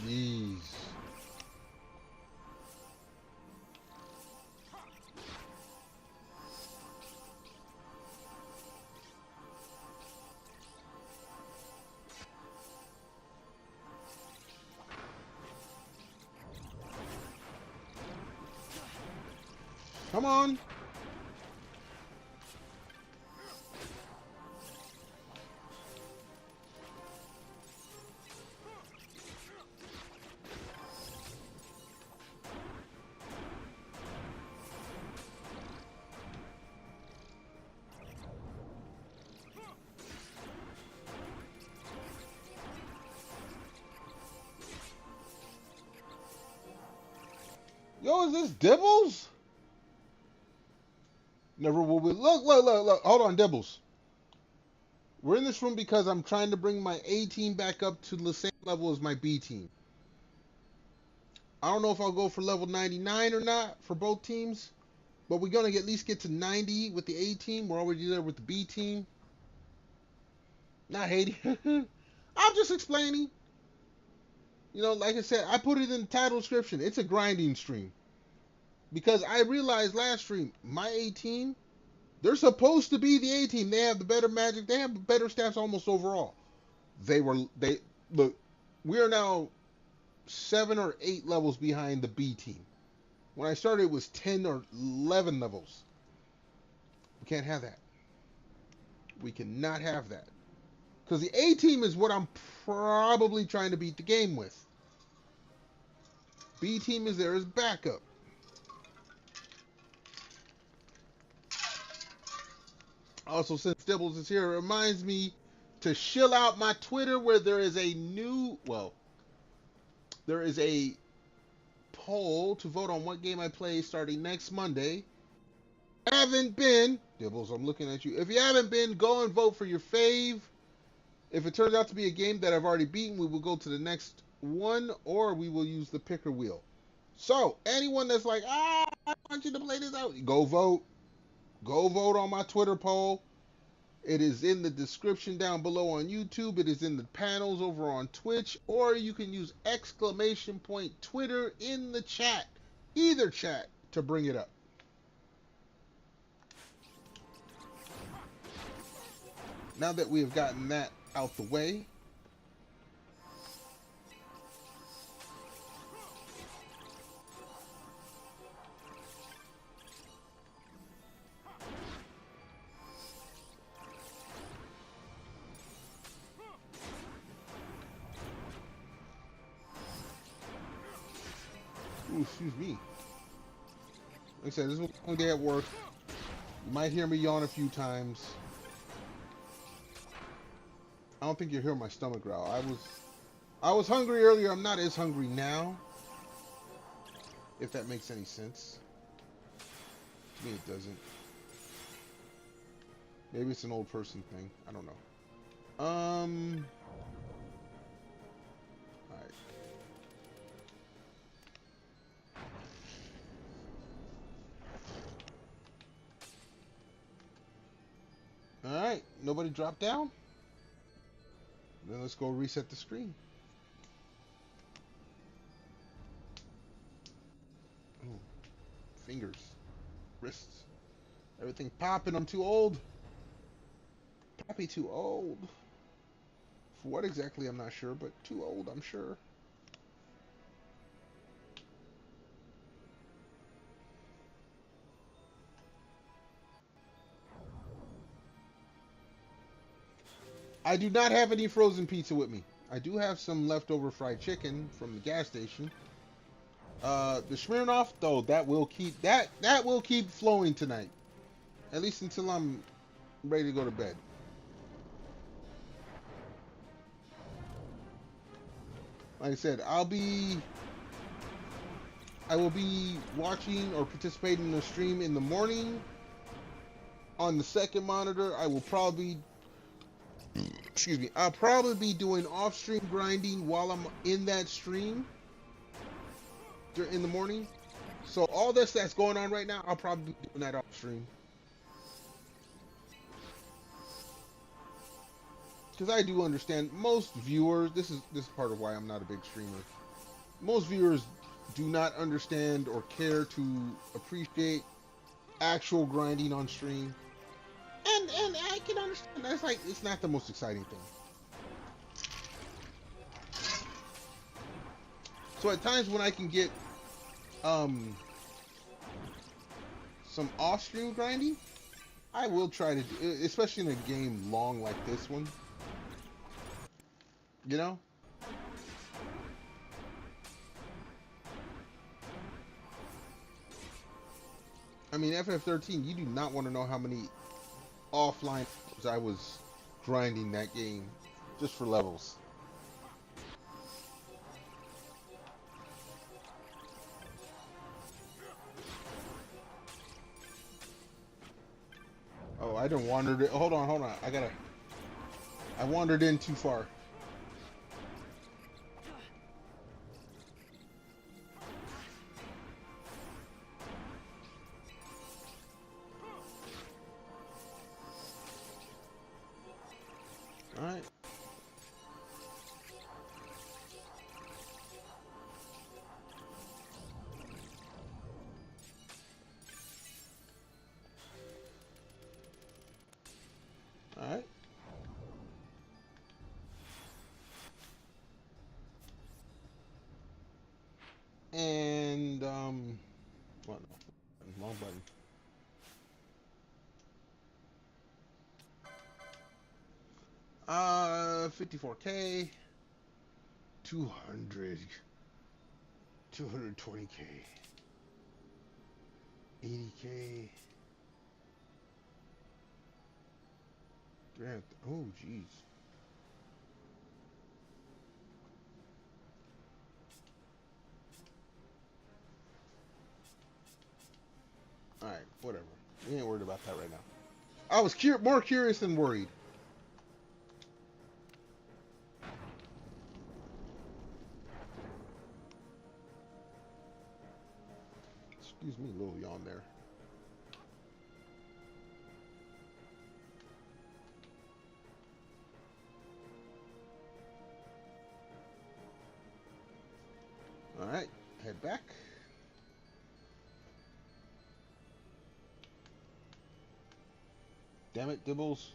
Jeez. Come on. Yo, is this Dibbles? Never will we. Look. Hold on, Dibbles. We're in this room because I'm trying to bring my A team back up to the same level as my B team. I don't know if I'll go for level 99 or not for both teams, but we're going to at least get to 90 with the A team. We're already there with the B team. Not hating. I'm just explaining. You know, like I said, I put it in the title description. It's a grinding stream. Because I realized last stream, my A team, they're supposed to be the A team. They have the better magic. They have better stats almost overall. Look, we are now 7 or 8 levels behind the B team. When I started, it was 10 or 11 levels. We can't have that. We cannot have that. Because the A team is what I'm probably trying to beat the game with. B team is there as backup. Also, since Dibbles is here, it reminds me to shill out my Twitter where there is a there is a poll to vote on what game I play starting next Monday. If you haven't been, Dibbles, I'm looking at you. If you haven't been, go and vote for your fave. If it turns out to be a game that I've already beaten, we will go to the next one, or we will use the picker wheel. So, anyone that's like, I want you to play this out. Go vote. Go vote on my Twitter poll. It is in the description down below on YouTube. It is in the panels over on Twitch. Or you can use exclamation point Twitter in the chat. Either chat to bring it up. Now that we have gotten that out the way, ooh, excuse me. Like I said, this is a long day at work. You might hear me yawn a few times. I don't think you hear my stomach growl. I was hungry earlier. I'm not as hungry now. If that makes any sense. To me, it doesn't. Maybe it's an old person thing. I don't know. Alright. Alright. Nobody dropped down? Then let's go reset the screen. Oh, fingers, wrists, everything popping. I'm too old. Pappy too old. For what exactly, I'm not sure, but too old, I'm sure. I do not have any frozen pizza with me. I do have some leftover fried chicken from the gas station. The Smirnoff, though, that will keep flowing tonight. At least until I'm ready to go to bed. Like I said, I will be watching or participating in the stream in the morning. On the second monitor, I will probably, I'll probably be doing off-stream grinding while I'm in that stream in the morning. So all this that's going on right now, I'll probably be doing that off-stream. Because I do understand most viewers, this is part of why I'm not a big streamer. Most viewers do not understand or care to appreciate actual grinding on stream. And I can understand. That's like, it's not the most exciting thing. So at times when I can get some off-stream grinding, I will try to do, especially in a game long like this one. You know? I mean, FF13, you do not want to know how many offline hours I was grinding that game just for levels. Oh, I done wandered it. Hold on. I wandered in too far. Alright. Alright. And, what? Wrong button. $54K, 200, 220K, 80K. Oh, jeez. Alright, whatever. We ain't worried about that right now. I was more curious than worried. Excuse me, little yawn. on there. All right, head back. Damn it, Dibbles.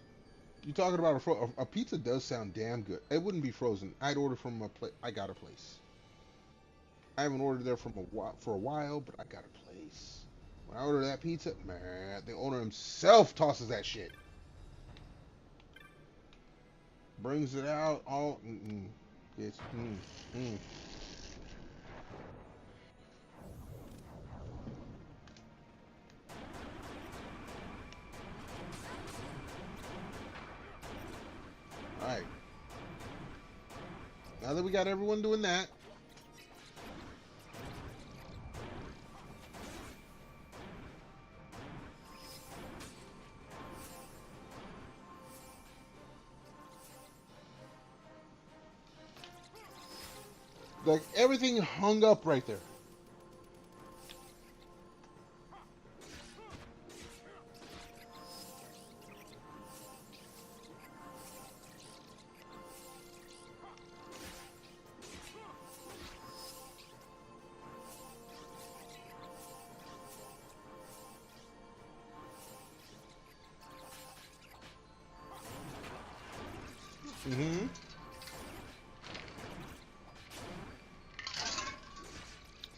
You talking about a pizza does sound damn good. It wouldn't be frozen. I'd order from a place. I got a place. I haven't ordered there from for a while, but I got a place. When I order that pizza, man, the owner himself tosses that shit. Brings it out all. It's All right. Now that we got everyone doing that, like everything hung up right there.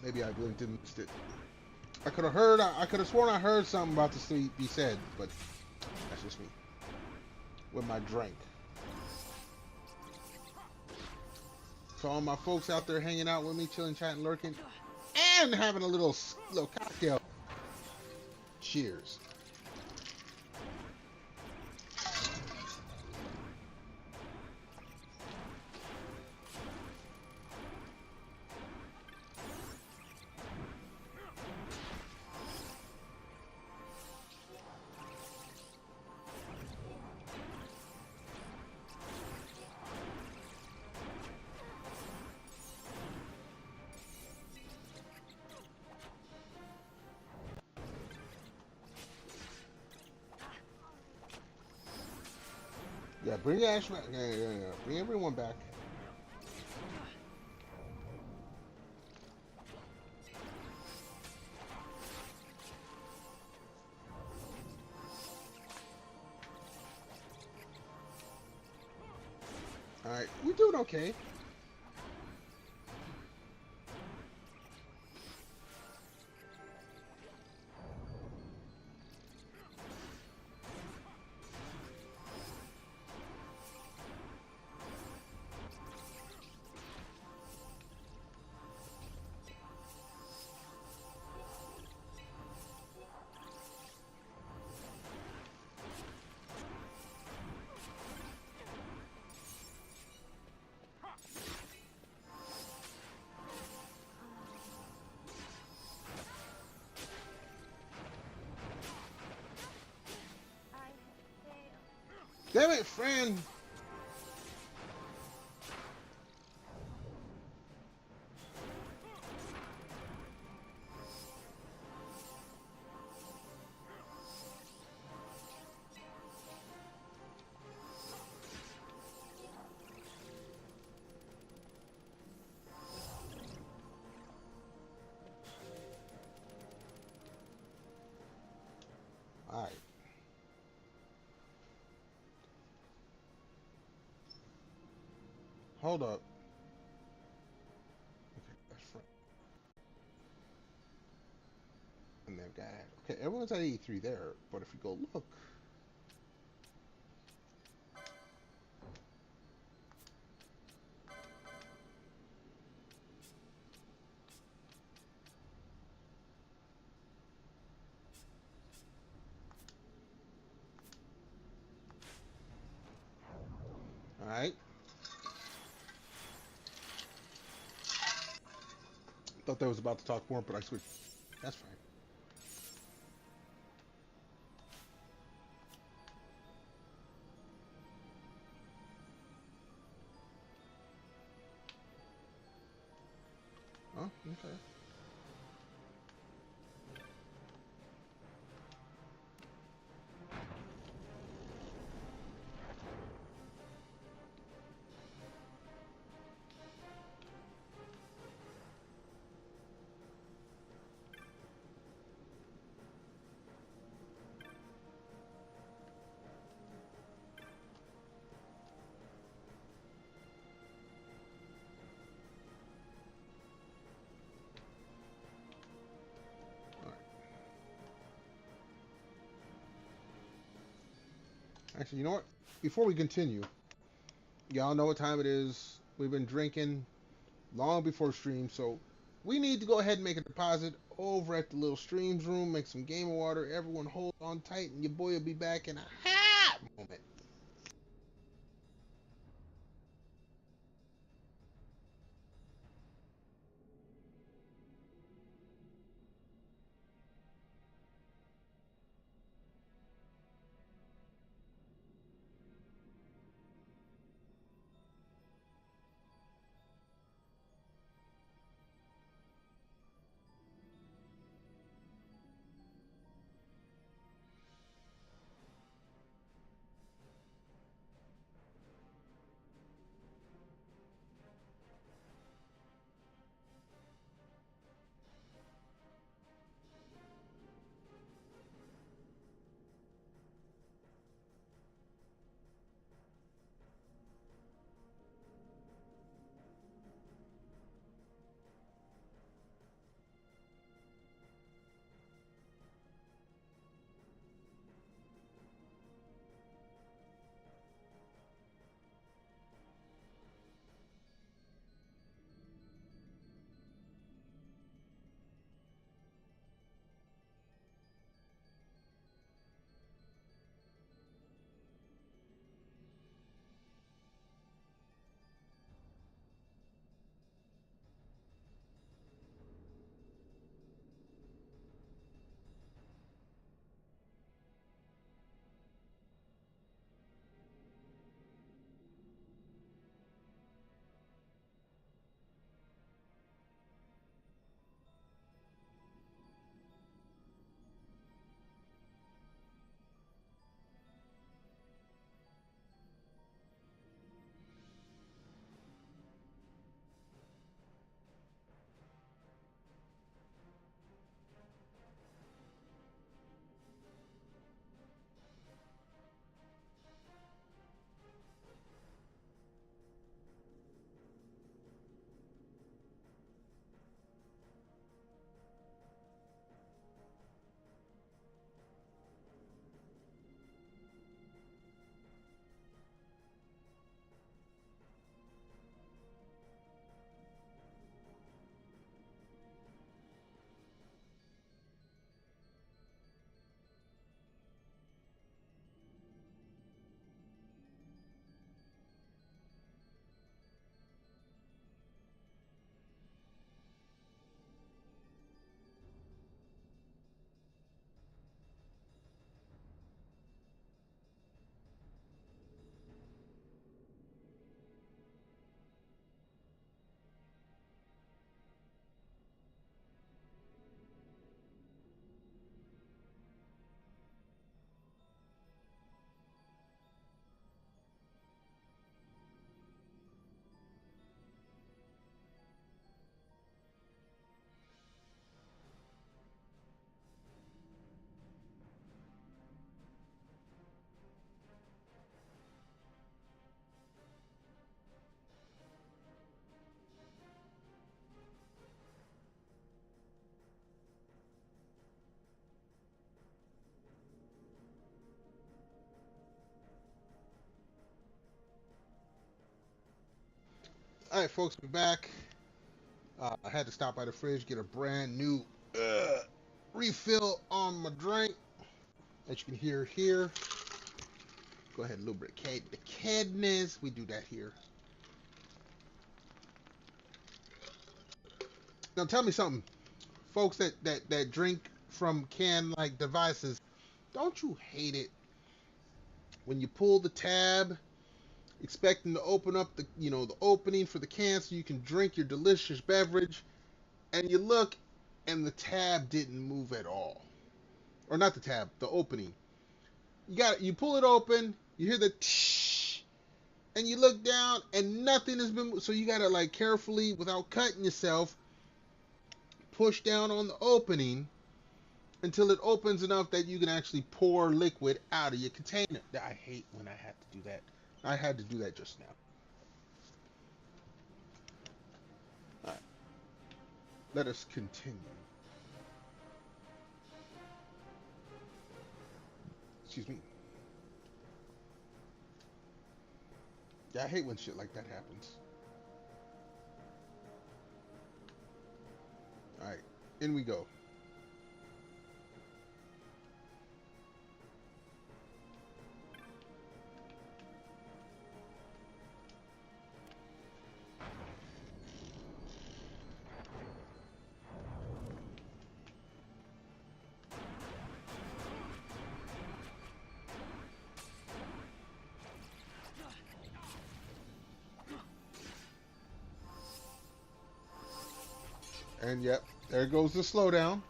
Maybe I blinked and missed it. I could have sworn I heard something about to be said, but that's just me. With my drink. So all my folks out there hanging out with me, chilling, chatting, lurking, and having a little cocktail. Cheers. Yeah, bring Ash back. Yeah. Bring everyone back. All right, we're doing okay. Damn it, Fran! All right. Hold up. Okay, that's Fran. And they've got okay. Everyone's at 83 there, but if you go look. All right. Thought they was about to talk more, but I switched. That's fine. Oh, okay. Actually, you know what? Before we continue, y'all know what time it is. We've been drinking long before stream, so we need to go ahead and make a deposit over at the little streams room, make some game of water. Everyone hold on tight, and your boy will be back in a hot moment. All right, folks, we're back. I had to stop by the fridge, get a brand new refill on my drink. As you can hear here, go ahead, a little bit of the cadness. We do that here. Now, tell me something, folks that drink from can-like devices. Don't you hate it when you pull the tab, expecting to open up the opening for the can so you can drink your delicious beverage, and you look, and the tab didn't move at all, or not the tab, the opening. You pull it open, you hear the tsh, and you look down, and nothing has been. So you gotta like carefully, without cutting yourself, push down on the opening until it opens enough that you can actually pour liquid out of your container. I hate when I have to do that. I had to do that just now. All right, let us continue. Excuse me. Yeah, I hate when shit like that happens. Alright, in we go. And yep, there goes the slowdown.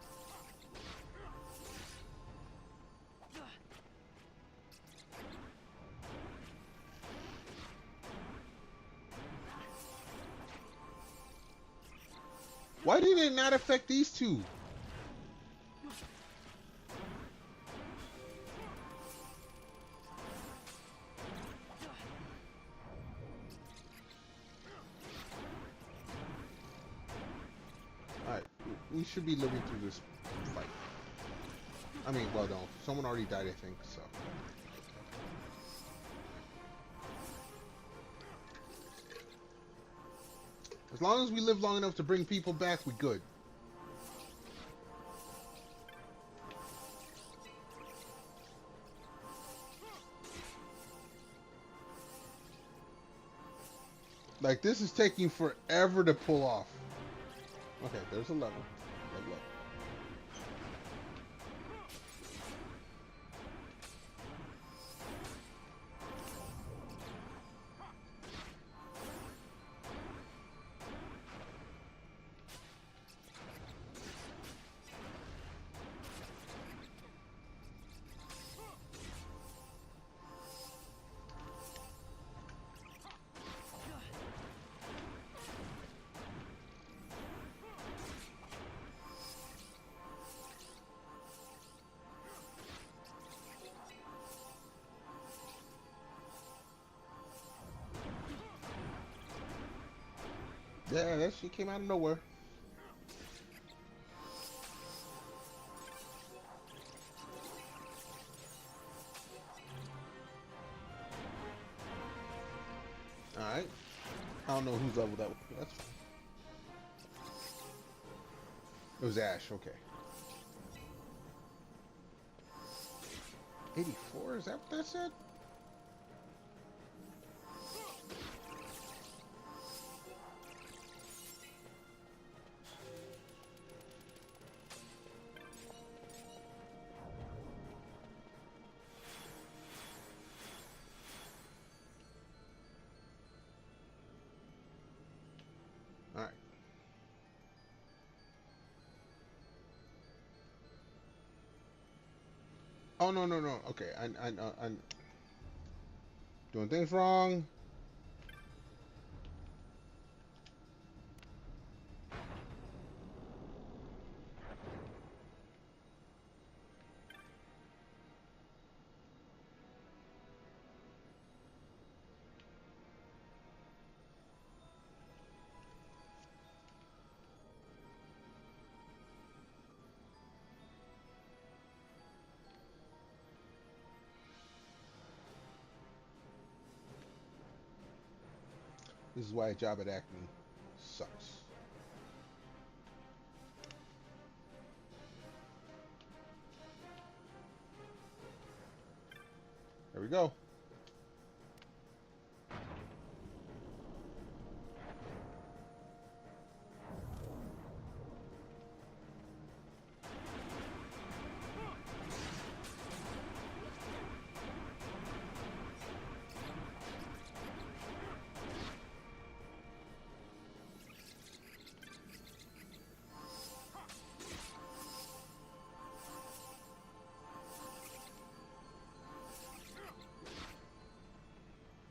Why did it not affect these two? Alright, we should be living through this fight. I mean, well, no. Someone already died, I think, so. As long as we live long enough to bring people back, we good. Like, this is taking forever to pull off. Okay, there's a level. Level up. Yeah, that shit came out of nowhere. Alright. I don't know who's leveled up. That's fine. It was Ash, okay. 84? Is that what that said? Alright. Oh, no, no, no. Okay, I'm doing things wrong. This is why a job at Acme sucks. There we go.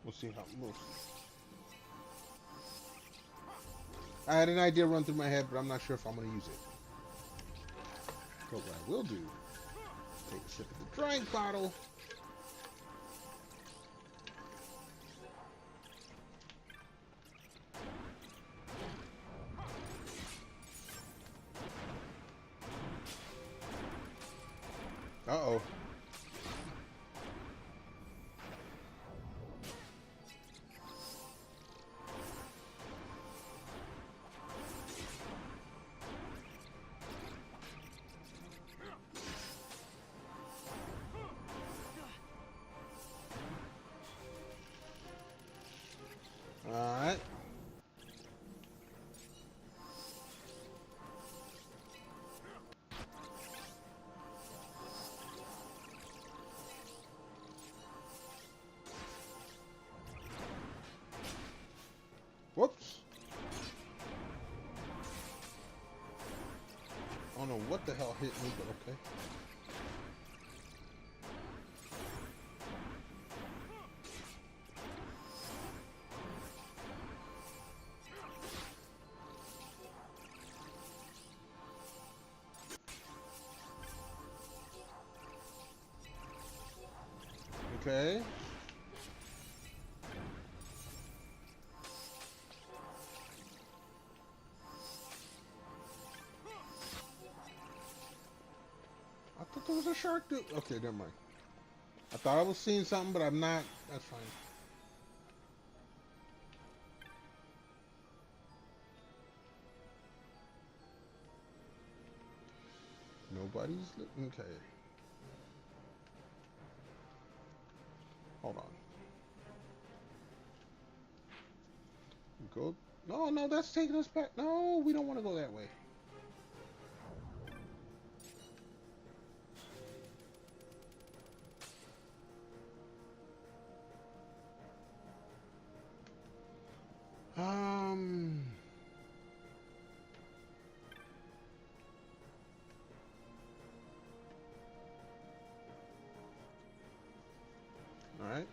We'll see how it moves. I had an idea run through my head, but I'm not sure if I'm going to use it. But what I will do, take a sip of the drink bottle. Uh-oh. what the hell hit me, but okay. Okay. I thought there was a shark dude. Okay, never mind. I thought I was seeing something, but I'm not. That's fine. Nobody's looking. Okay. Hold on. Go. No, no, that's taking us back. No, we don't want to go that way. All right.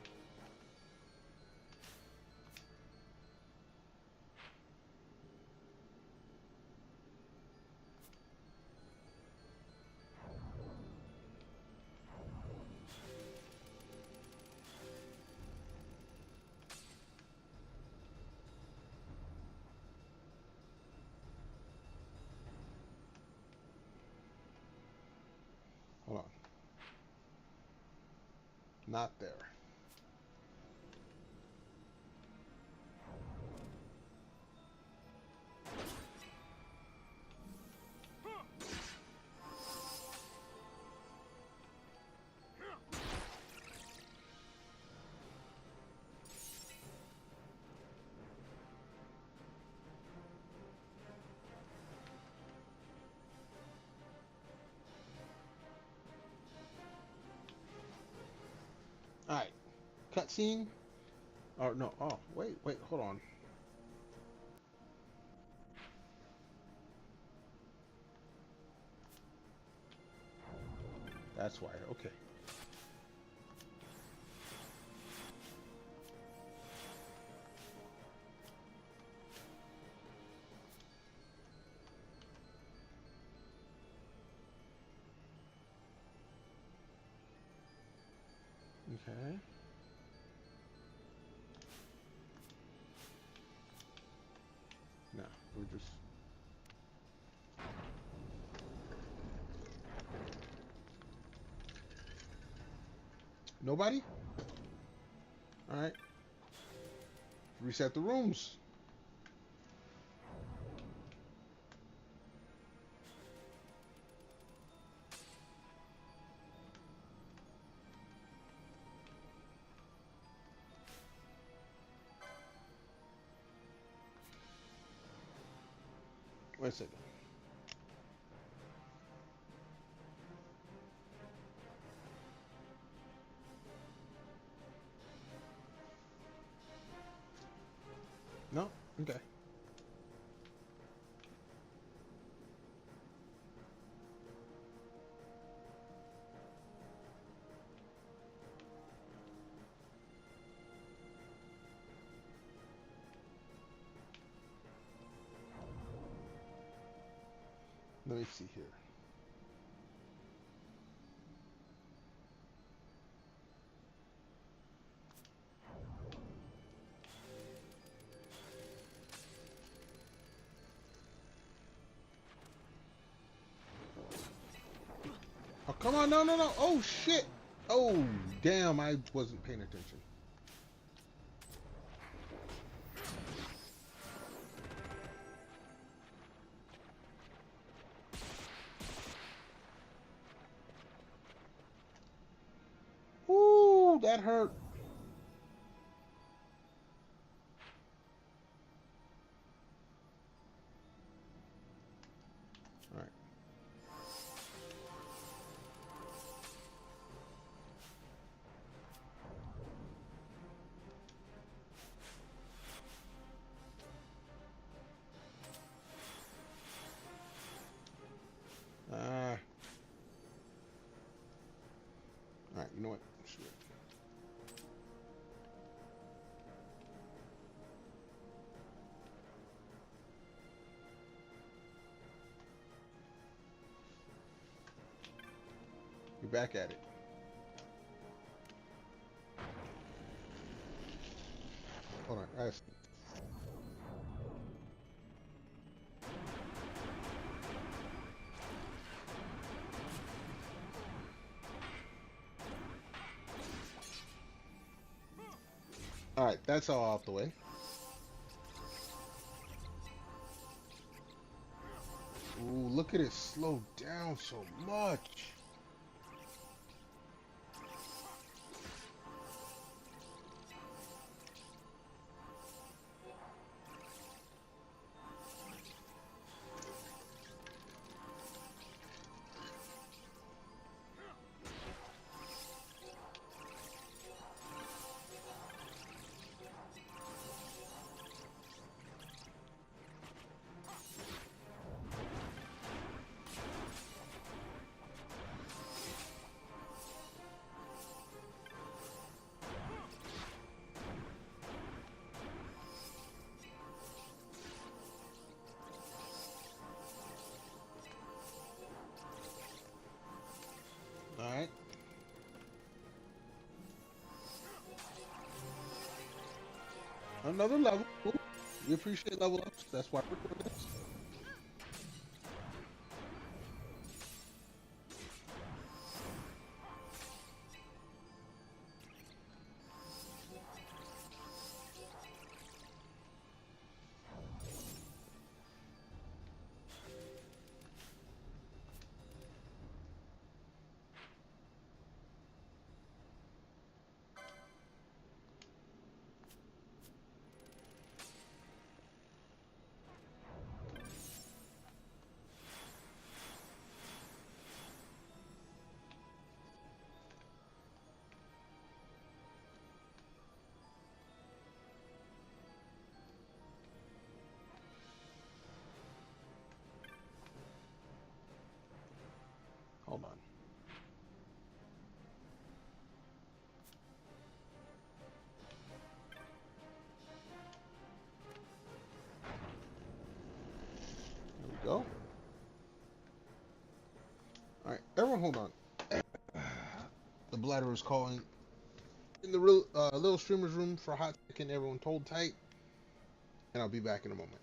Hold on. Not there. All right. Cutscene. Or no. Oh, wait, hold on. That's why. Okay. Okay. No, we're just. Nobody? All right. Reset the rooms. Wait a second. No? Okay. Let me see here. Oh, come on. No, no, no. Oh, shit. Oh, damn. I wasn't paying attention. Ooh, that hurt. All right. Alright, you know what? Screw it. You're back at it. Hold on. Alright, that's all out the way. Ooh, look at it slow down so much. Alright. Another level. Ooh, we appreciate level ups. That's why we're doing this. Hold on. There we go. Alright, everyone hold on. The bladder is calling. In the little streamer's room for a hot second, everyone hold tight. And I'll be back in a moment.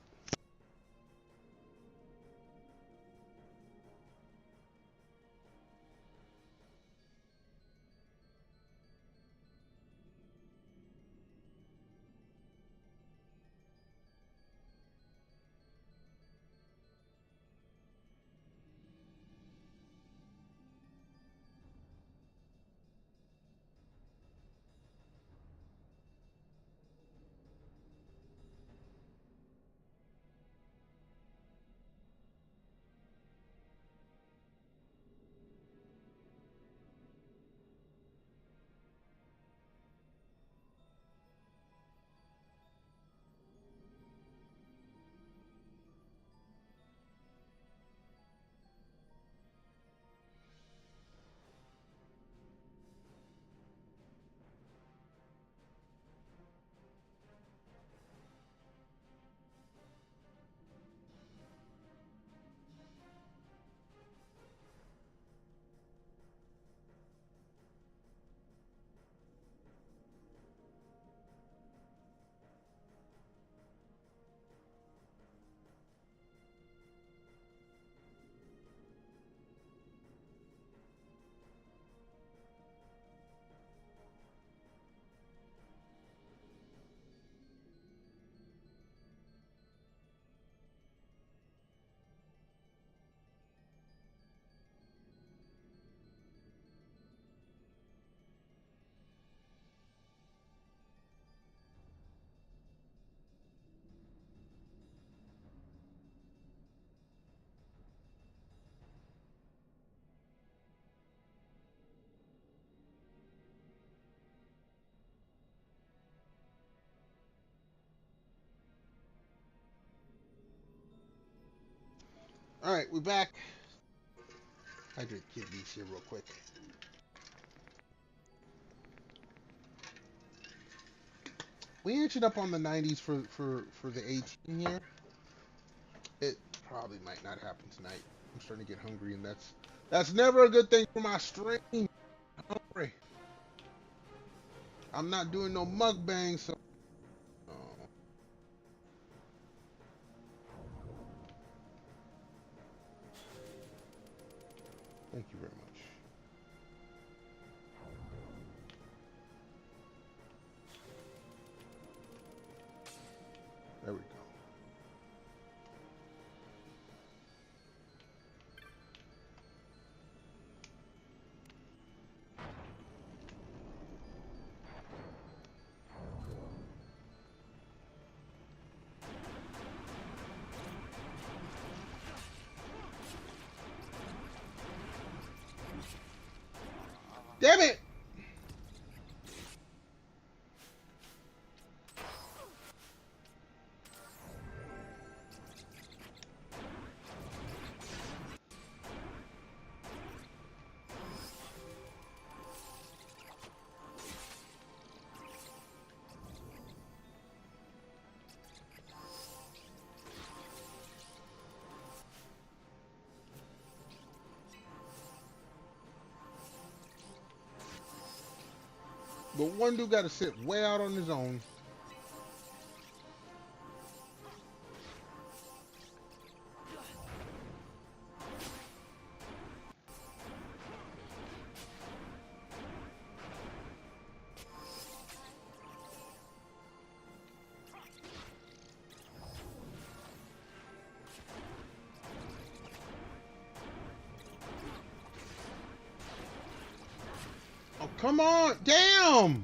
Alright, we're back. Hydrate Kid Beast here real quick. we inching up on the 90s for the 18 here. It probably might not happen tonight. I'm starting to get hungry, and that's never a good thing for my stream. I'm hungry. I'm not doing no mukbang, so. Oh, thank you very much. There we go. Damn it! But one dude got to sit way out on his own. Oh, come on. Damn.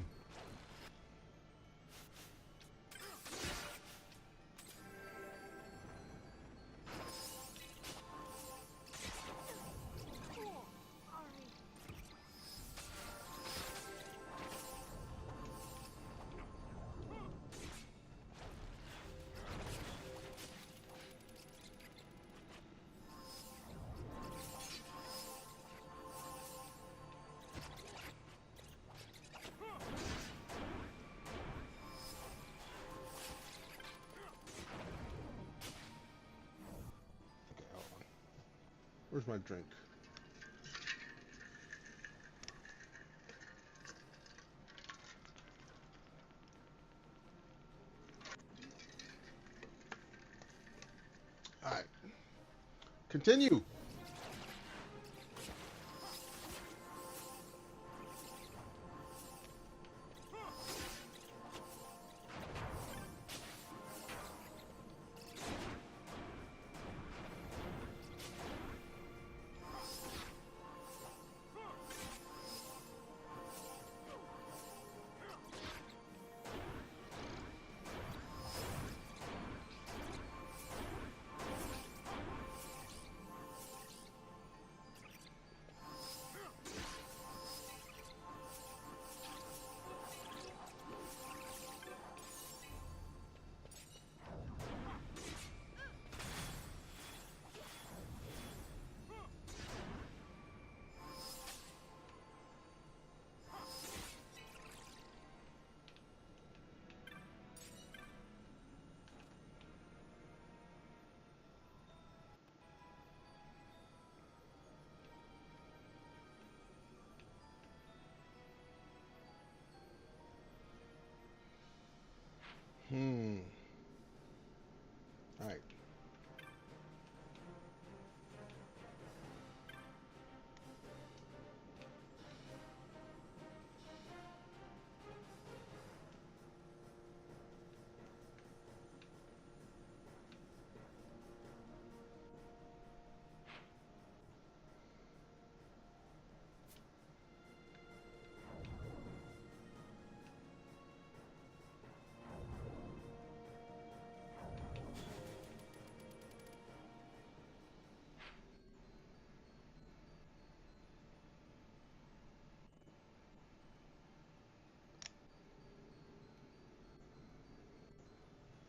Where's my drink? All right. Continue. All right.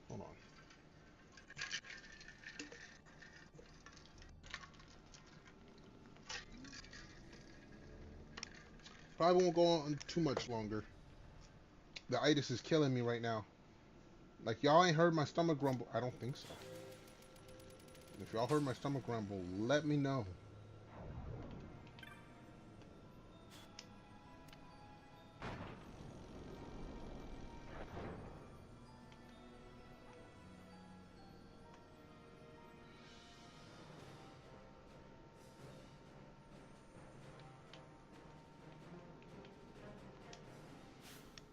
Hold on. Probably won't go on too much longer. The itis is killing me right now. Like, y'all ain't heard my stomach grumble. I don't think so. If y'all heard my stomach grumble, let me know.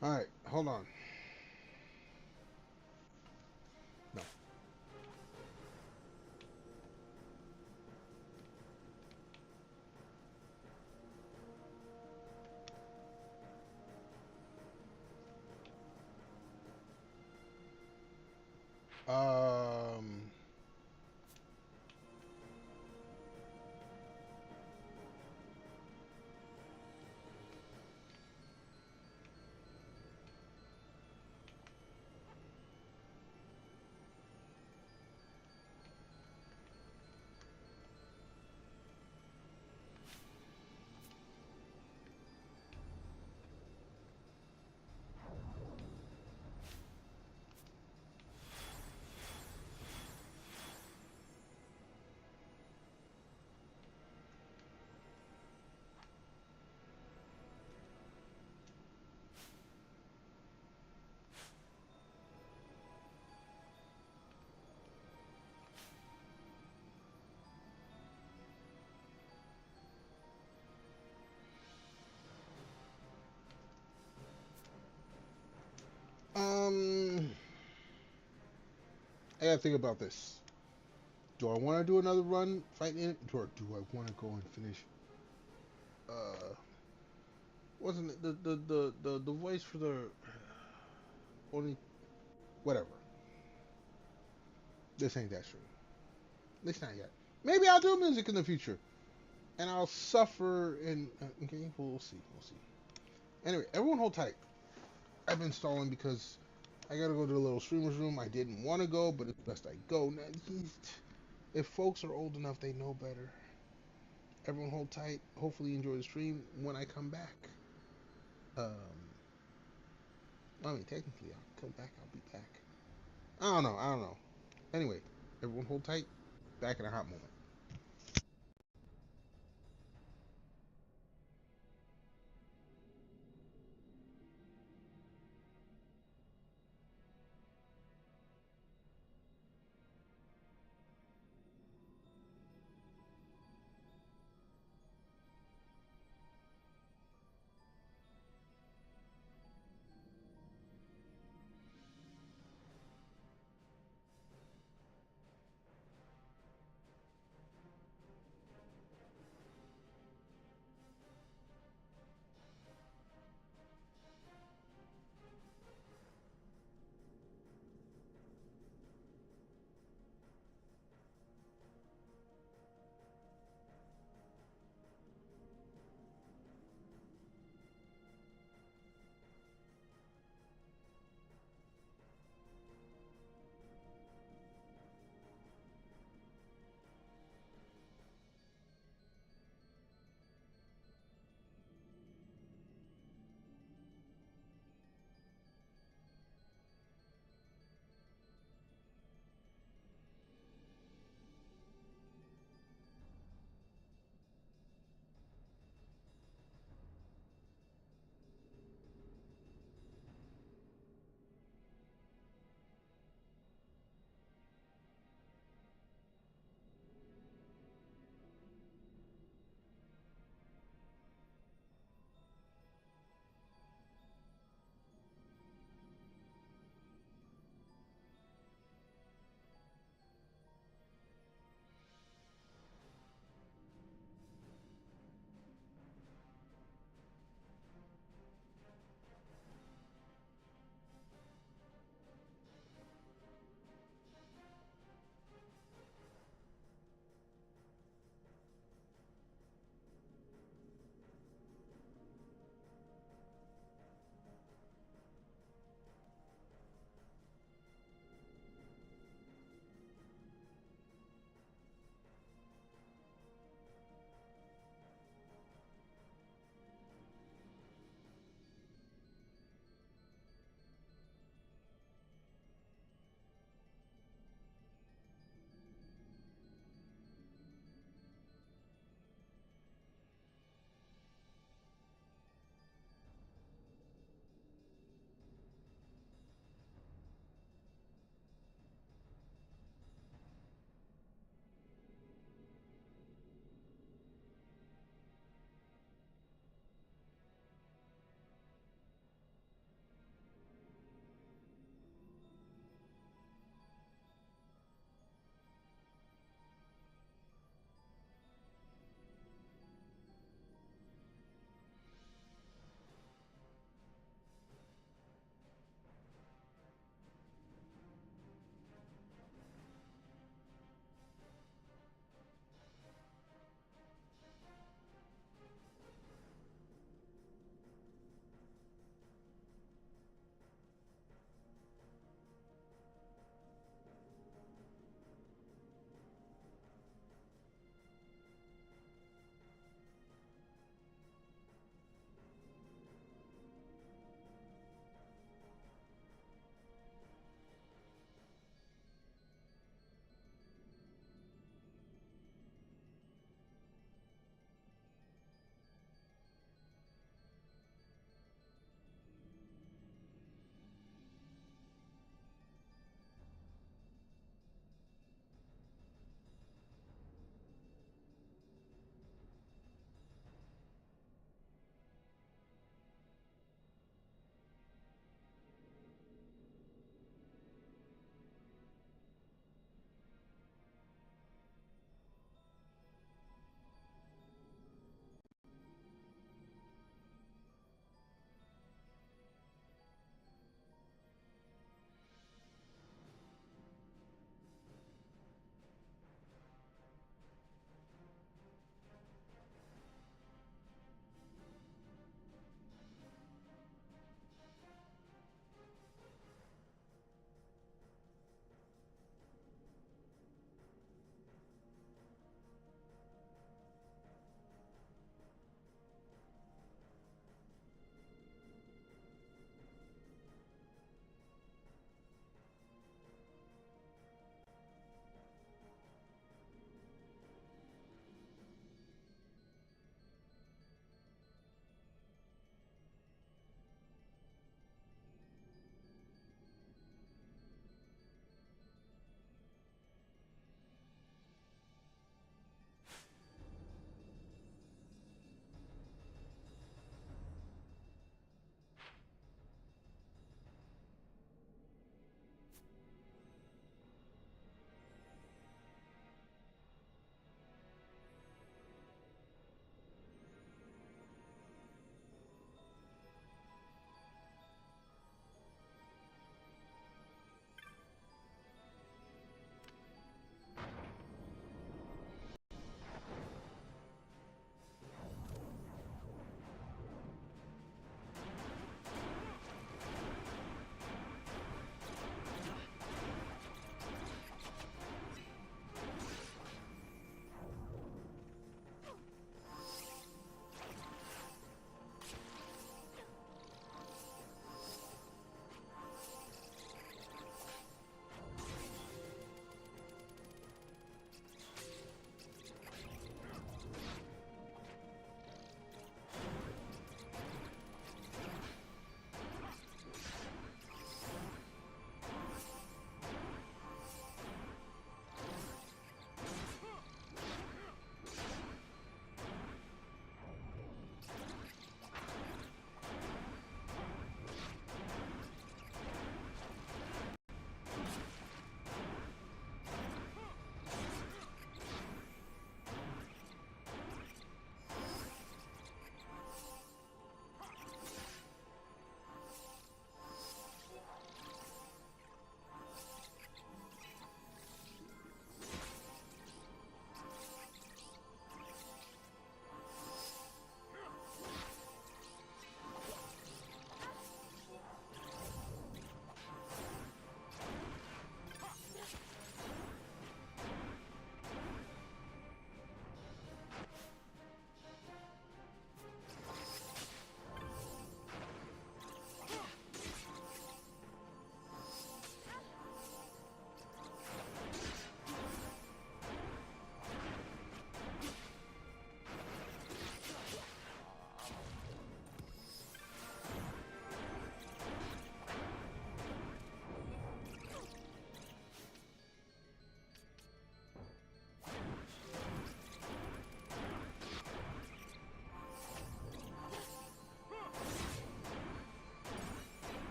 Alright, hold on. No. Um... I gotta think about this. Do I want to do another run fighting it, or do I want to go and finish? Wasn't it the voice for the only whatever? This ain't that stream. This not yet. Maybe I'll do music in the future, and I'll suffer. And okay, we'll see. We'll see. Anyway, everyone hold tight. I've been stalling because I gotta go to the little streamer's room. I didn't want to go, but it's best I go. Now, if folks are old enough, they know better. Everyone hold tight. Hopefully, enjoy the stream when I come back. I mean, technically, I'll come back. I'll be back. I don't know. I don't know. Anyway, everyone hold tight. Back in a hot moment.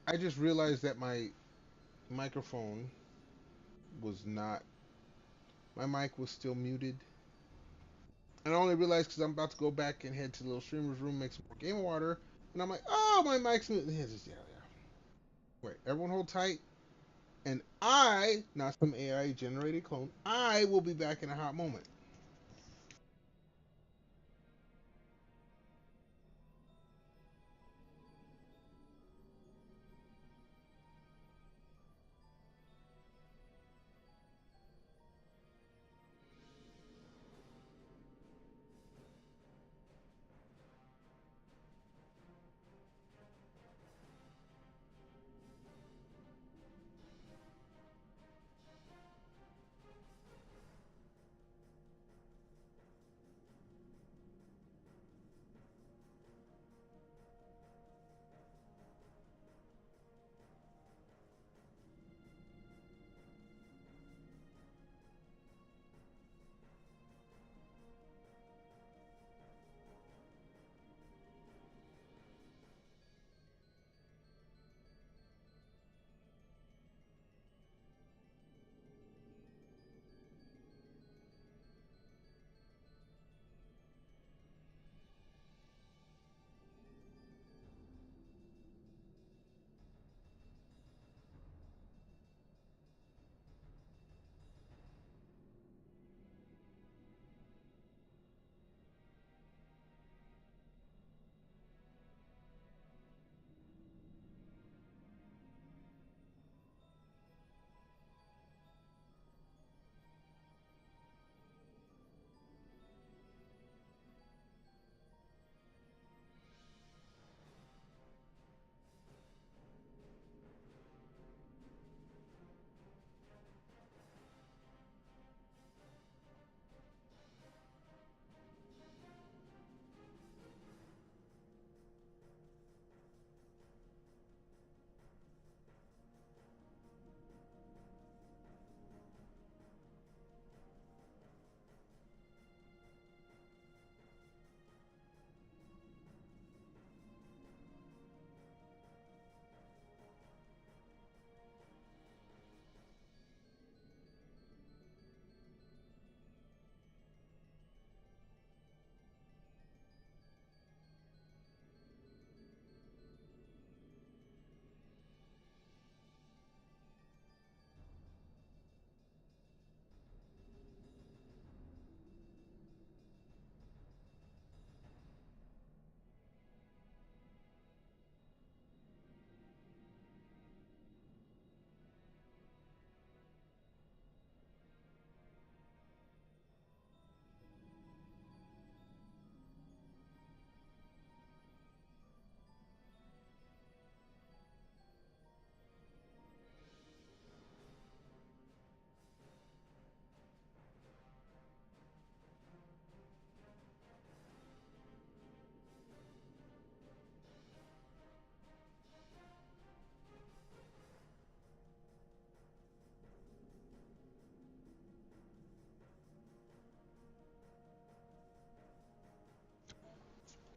I just realized that my microphone was not, my mic was still muted. And I only realized because I'm about to go back and head to the little streamer's room, make some more game water. And I'm like, oh, my mic's muted. Yeah, yeah. Wait, everyone hold tight. And I, not some AI generated clone, I will be back in a hot moment.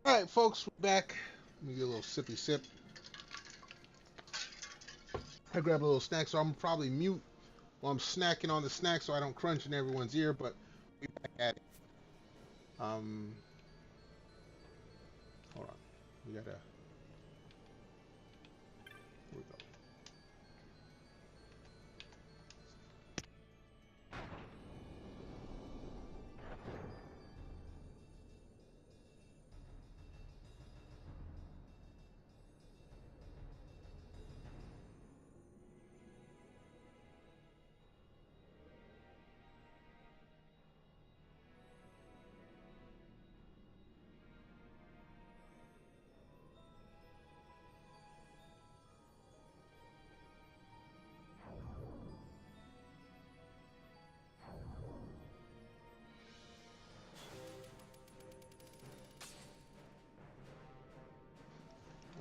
All right, folks, we're back. Let me get a little sippy sip. I grab a little snack, so I'm probably mute while I'm snacking on the snack so I don't crunch in everyone's ear, but we back at it. Hold on. We gotta, here we go.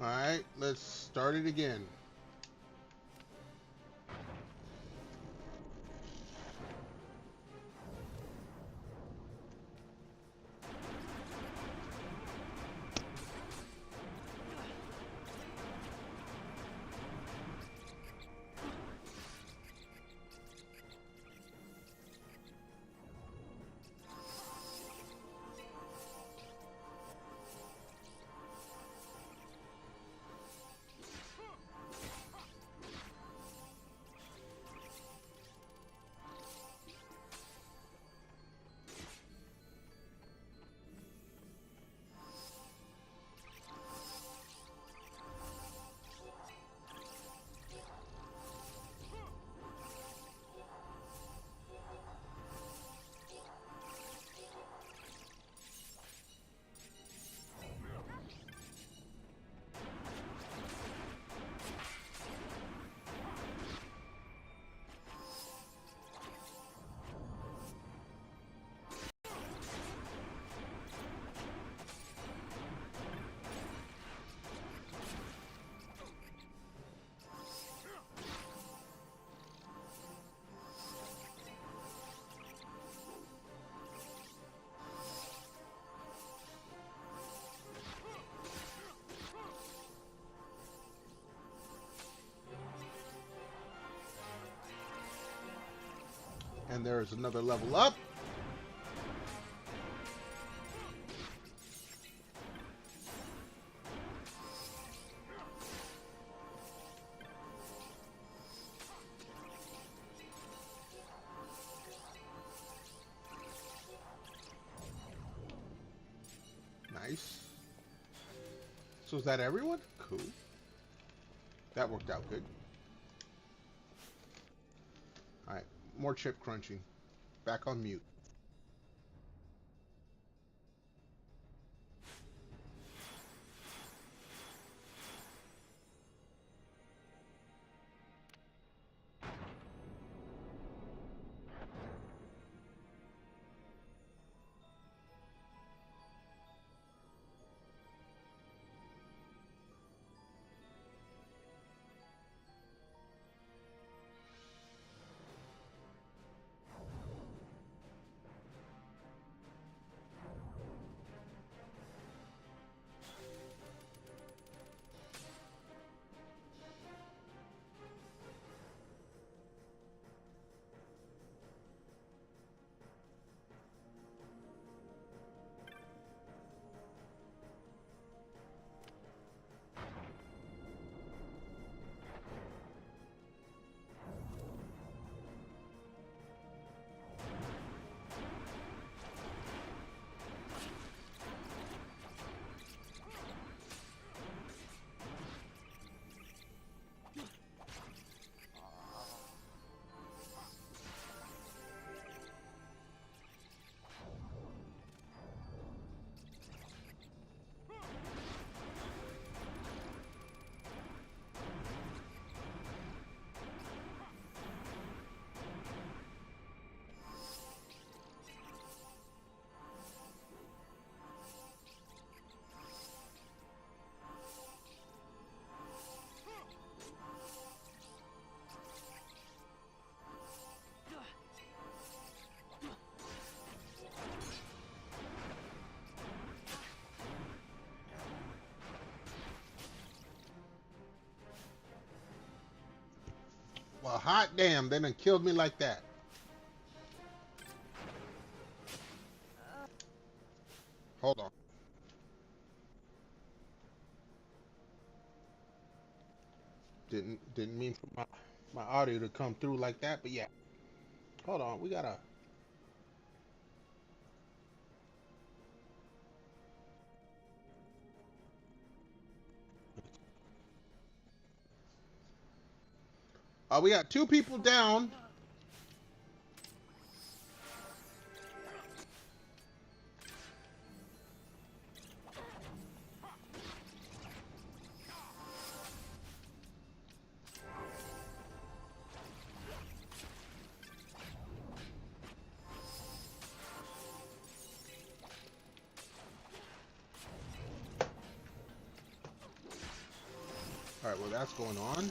All right, let's start it again. And there's another level up. Nice. So is that everyone? Cool. That worked out good. Alright, more chip crunching. Back on mute. Well, hot damn, they done killed me like that. Hold on. Didn't mean for my audio to come through like that, but yeah. Hold on, we gotta. We got 2 people down. All right, well that's going on.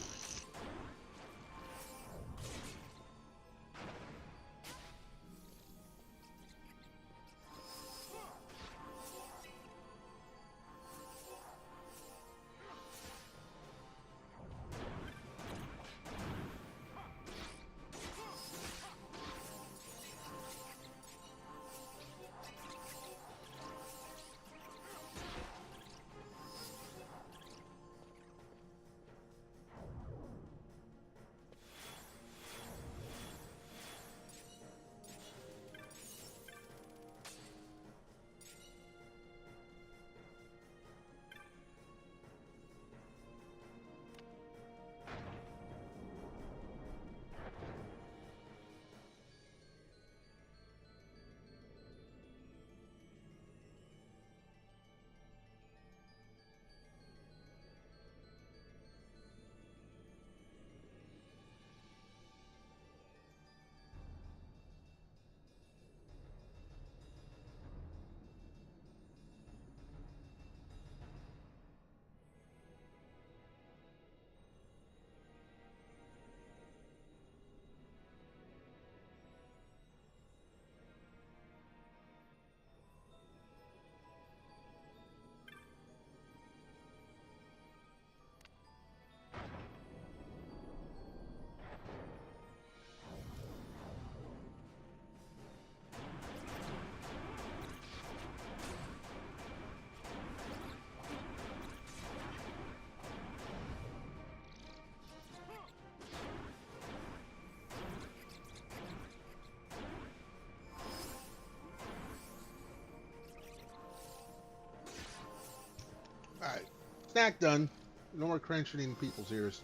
Snack done. No more crunching in people's ears.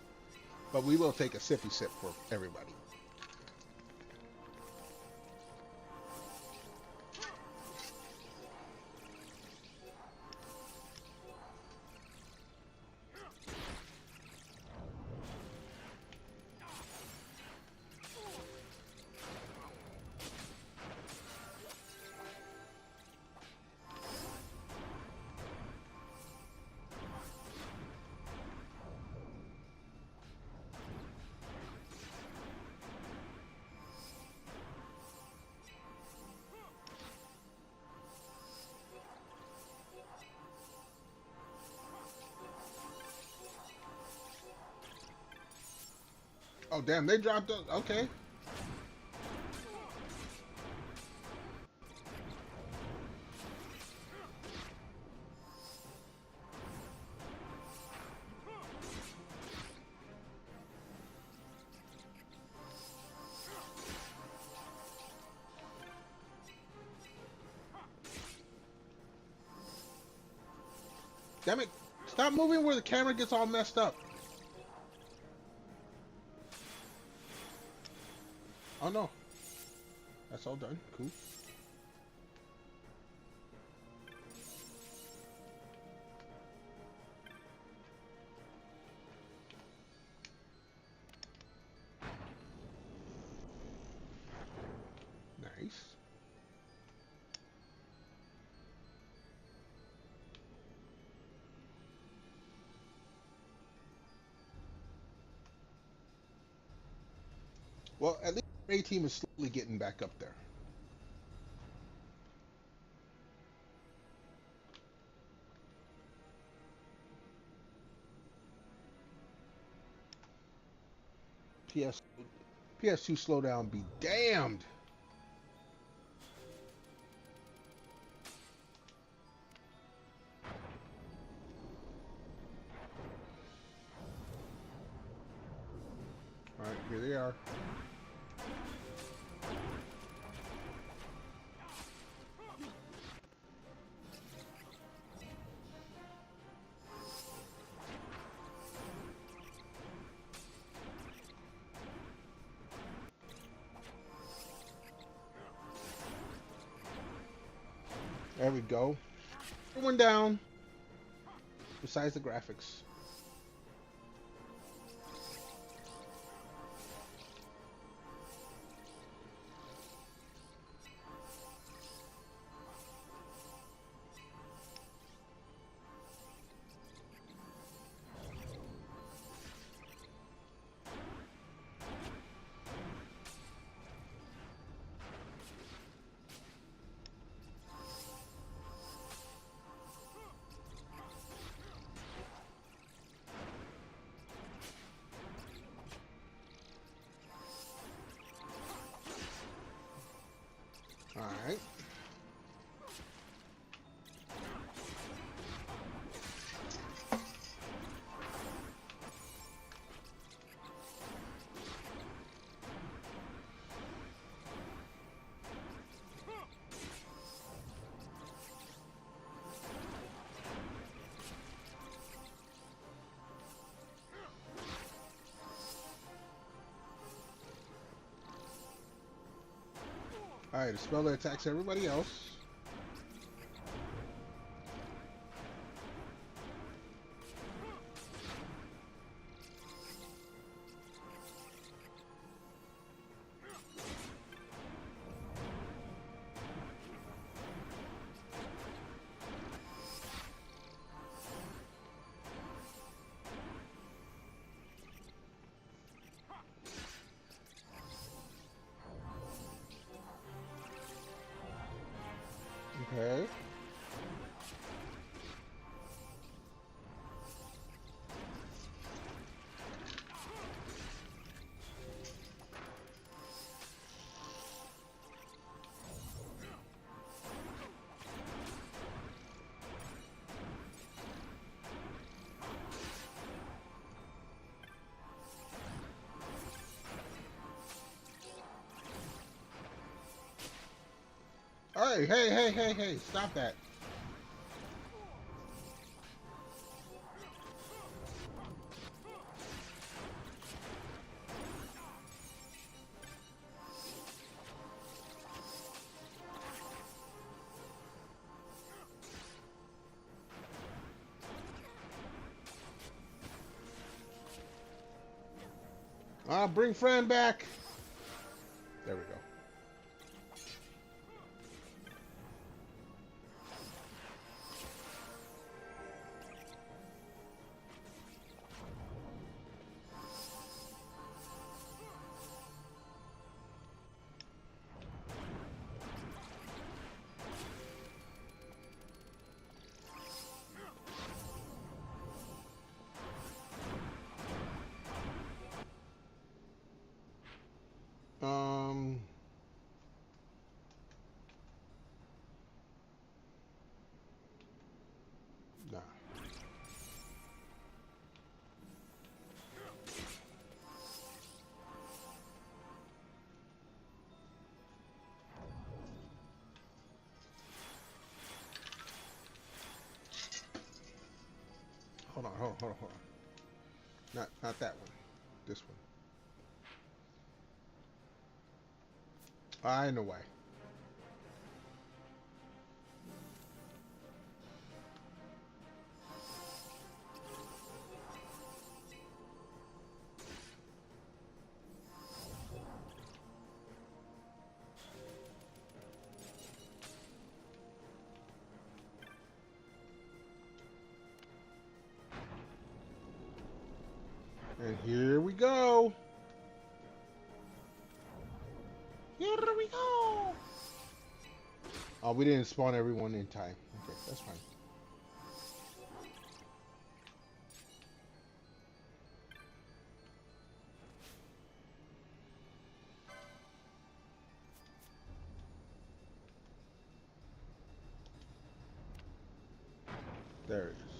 But we will take a sippy sip for everybody. Oh, damn, they dropped us. Okay. Damn it. Stop moving where the camera gets all messed up. Oh, no. That's all done. Cool. Nice. Well, at least the A team is slowly getting back up there. PS2 slowdown be damned. All right, here they are. There we go. Everyone down. Besides the graphics. All right. All right, the spell that attacks everybody else. Okay. Hey, hey, hey, hey, hey, stop that. Bring friend back. There we go. Nah. Hold on. Not that one. This one. I know why. And here we go. Here we go. Oh, we didn't spawn everyone in time. Okay, that's fine. There it is.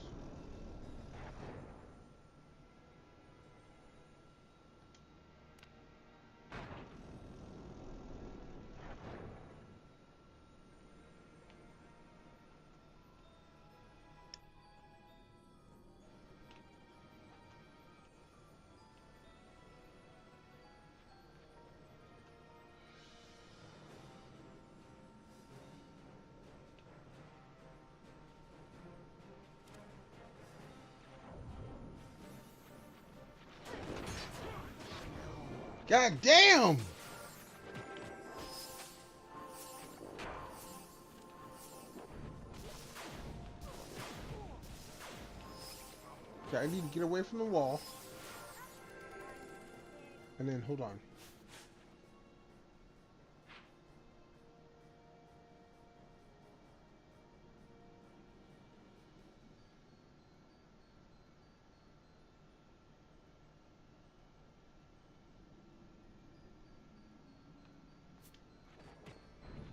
God damn! Okay, I need to get away from the wall. And then, hold on.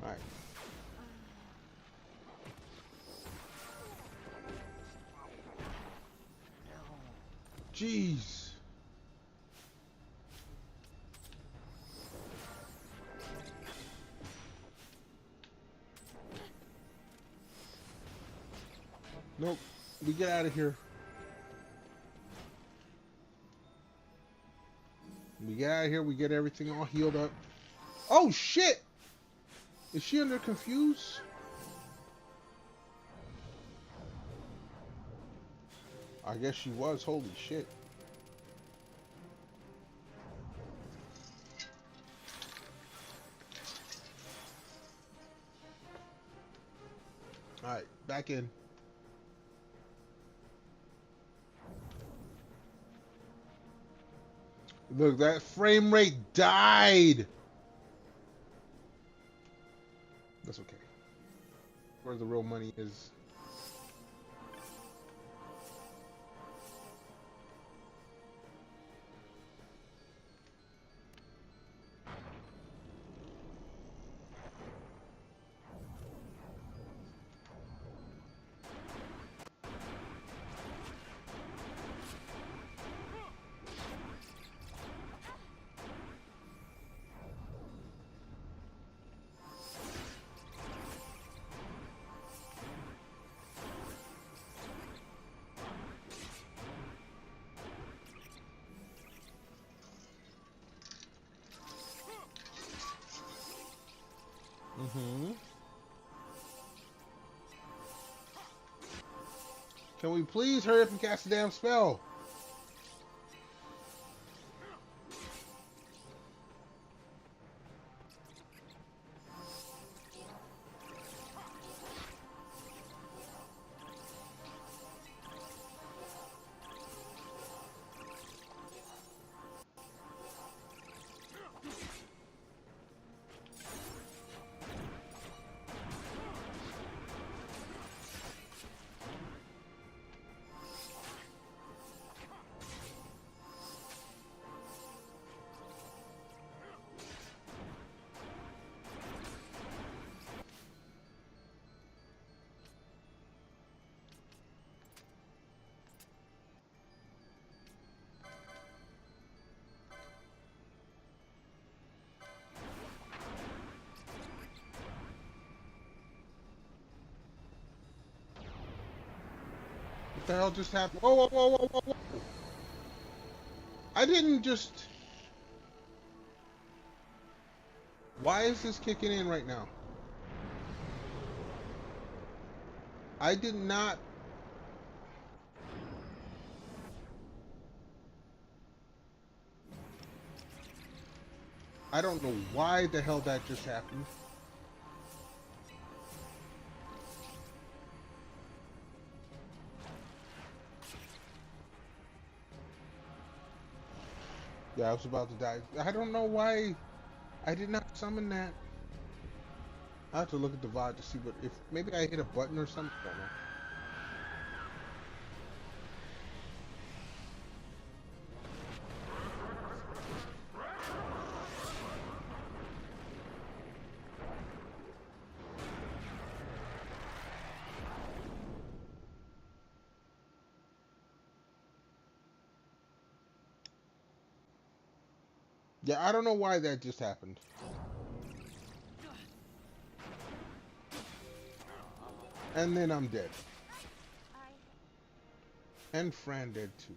Alright. Jeez. Nope. We get out of here. We get out of here. We get everything all healed up. Oh, shit! Is she under confused? I guess she was. Holy shit. Alright, back in. Look, that frame rate died. That's okay. Where the real money is. Can we please hurry up and cast the damn spell? What the hell just happened? Whoa, whoa, whoa, whoa, whoa, whoa. I didn't just... Why is this kicking in right now? I did not... I don't know why the hell that just happened. Yeah, I was about to die. I don't know why I did not summon that. I have to look at the VOD to see what if maybe I hit a button or something. I don't know. Yeah, I don't know why that just happened. And then I'm dead. And Fran dead too.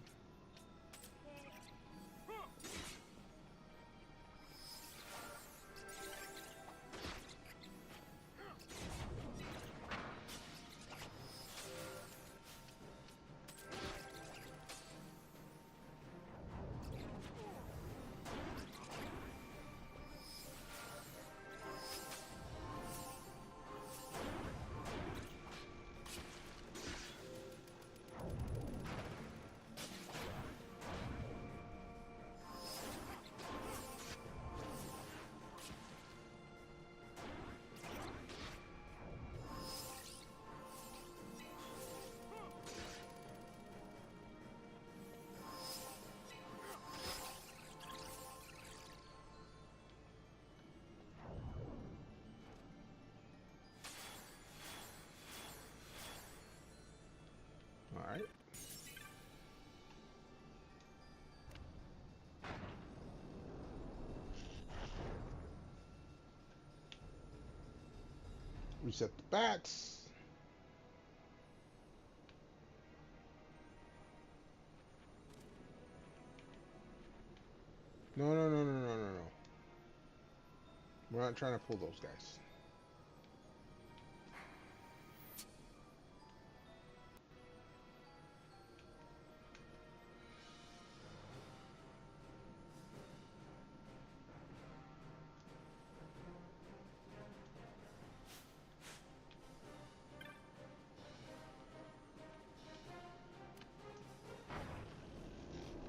All right. Reset the bats. No, no, no, no, no, no, no. We're not trying to pull those guys.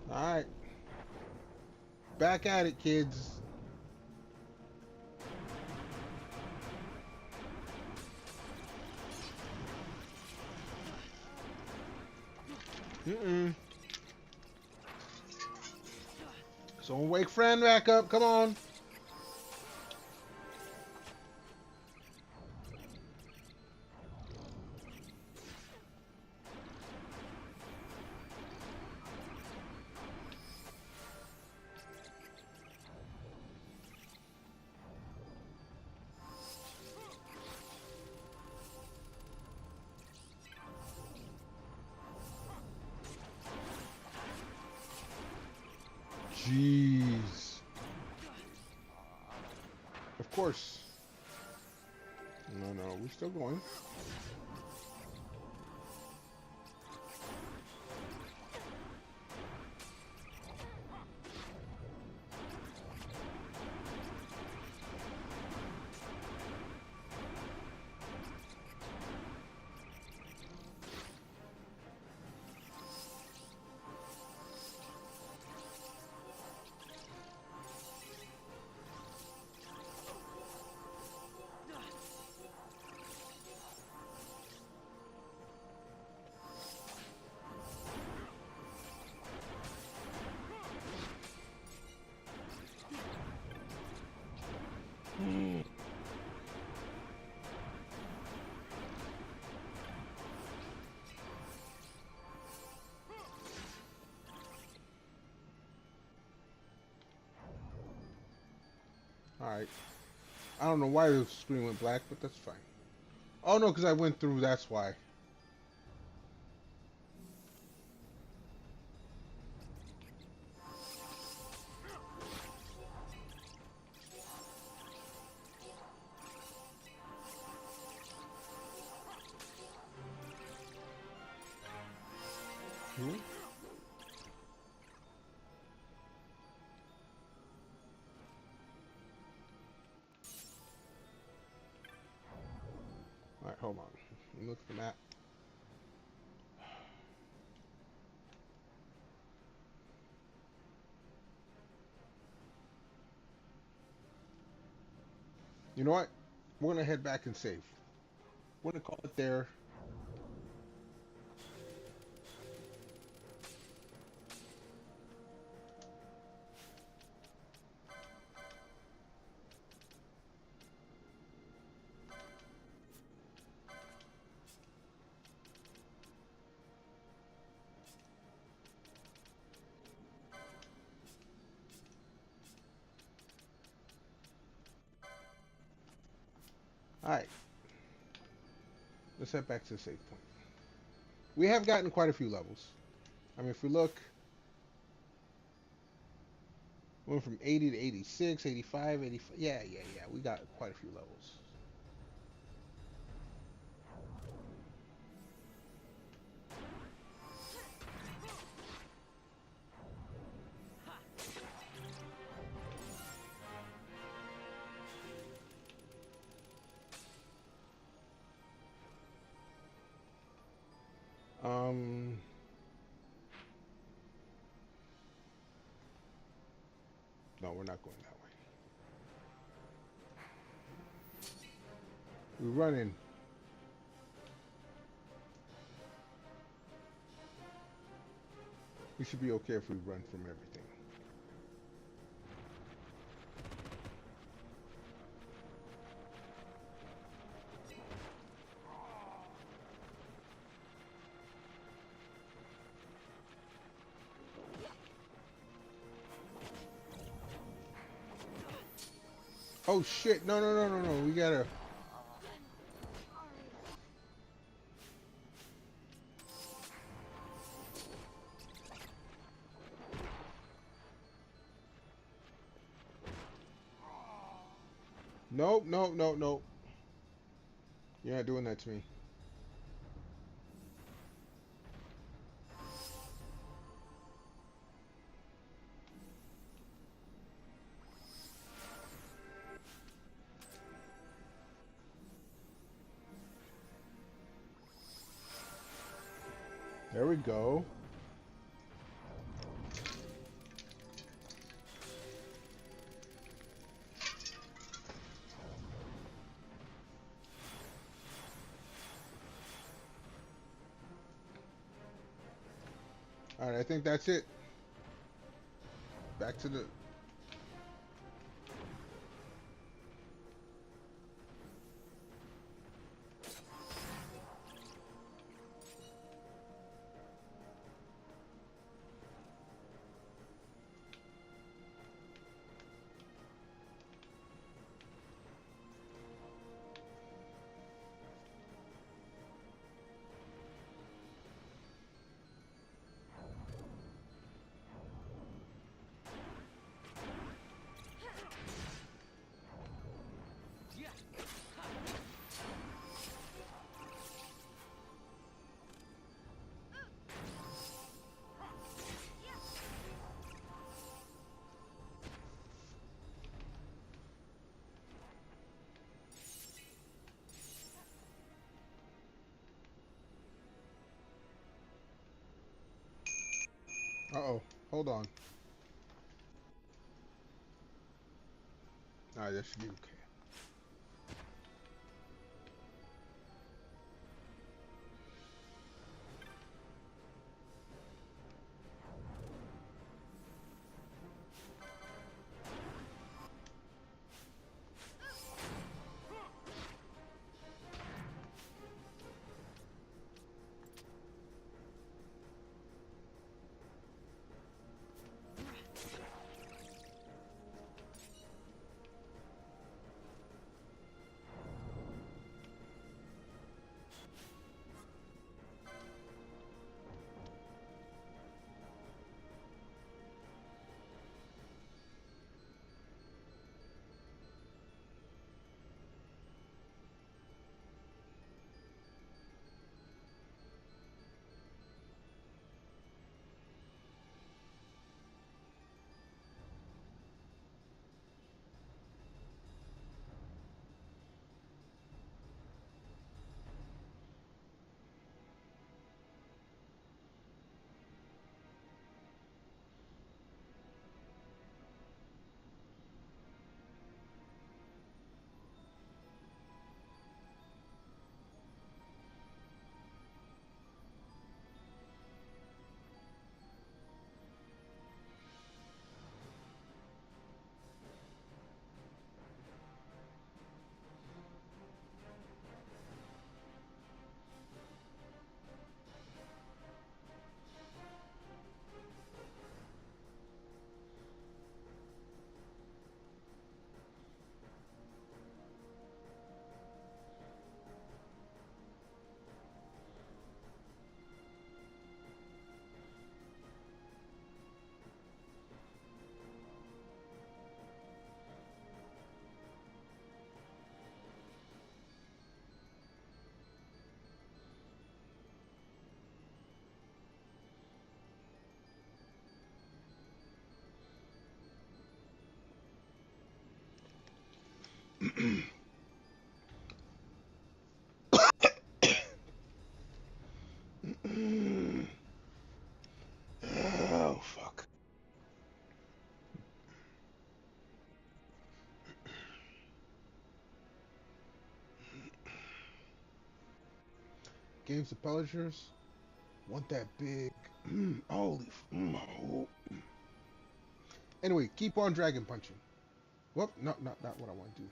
All right. Back at it, kids. Someone wake Fran back up. Come on. Jeez. Of course. No, no, we're still going. Alright. I don't know why the screen went black, but that's fine. Oh no, because I went through, that's why. me look at the map. You know what? We're gonna head back and save. We're gonna call it there. Alright. Let's head back to the save point. We have gotten quite a few levels. I mean, if we look, we went from 80 to 86, 85, 85. Yeah. We got quite a few levels. No, we're not going that way. We're running. We should be okay if we run from everything. Oh shit, no, we gotta... Nope. You're not doing that to me. There we go. Alright, I think that's it. Back to the... Uh-oh. Hold on. Alright, that should be okay. Oh, fuck. Games of Publishers want that big. Holy. Oh. Anyway, keep on dragon punching. Whoop, no, not what I want to do.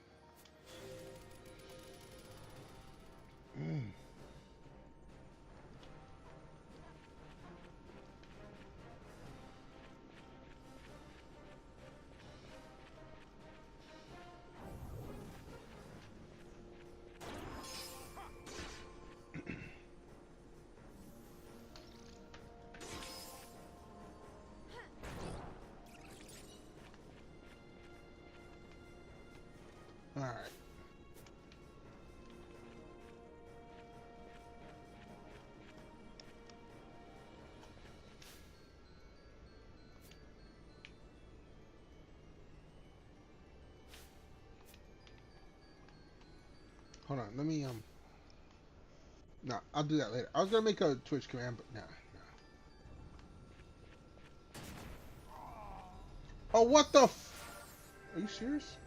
All right. Hold on, let me no, I'll do that later. I was gonna make a Twitch command, but nah. Oh, what the Are you serious?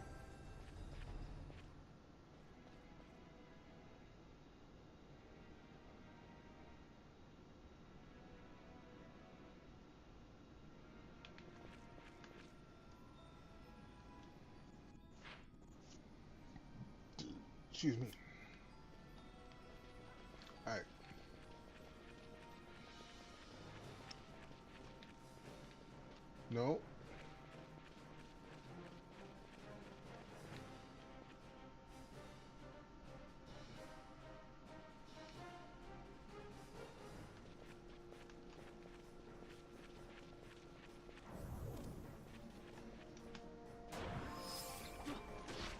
Excuse me. Alright. No.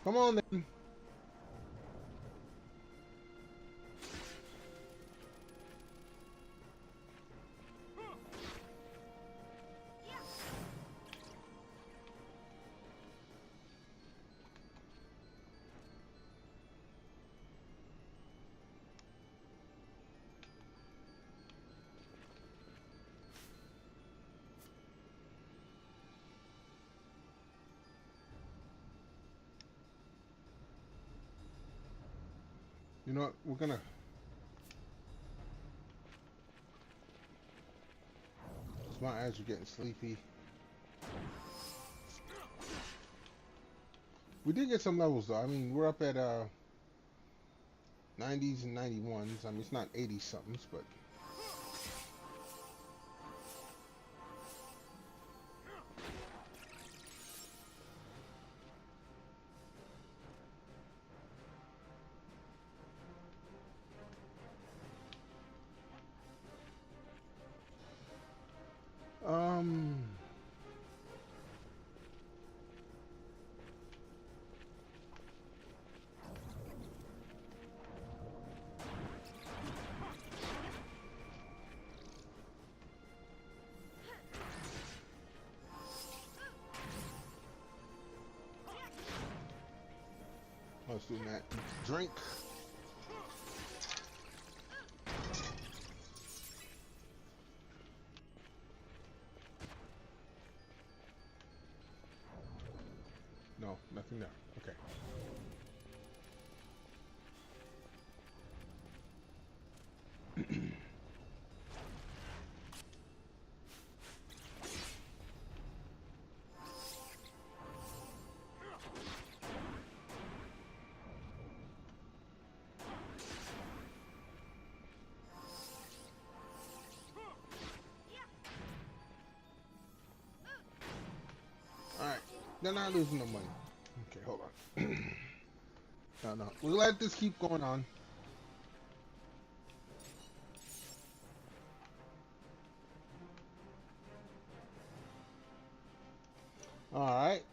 Come on then. You know what? We're gonna. My eyes are getting sleepy. We did get some levels though. I mean, we're up at 90s and 91s. I mean, it's not 80 somethings, but. Let's do that. Drink. No, nothing there. Okay. Alright. They're not losing no money. Okay, hold on. No. We'll let this keep going on. Alright.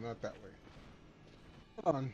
not that way. Hold on.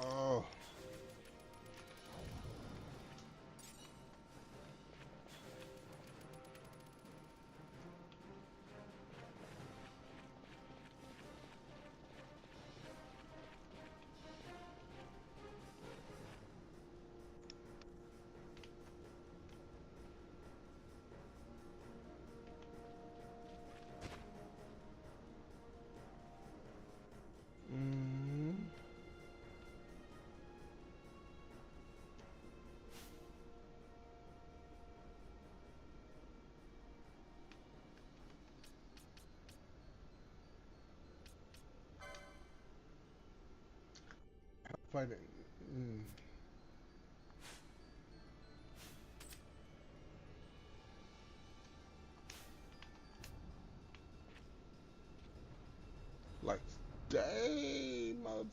Oh. Fight it. Like, dang, mother.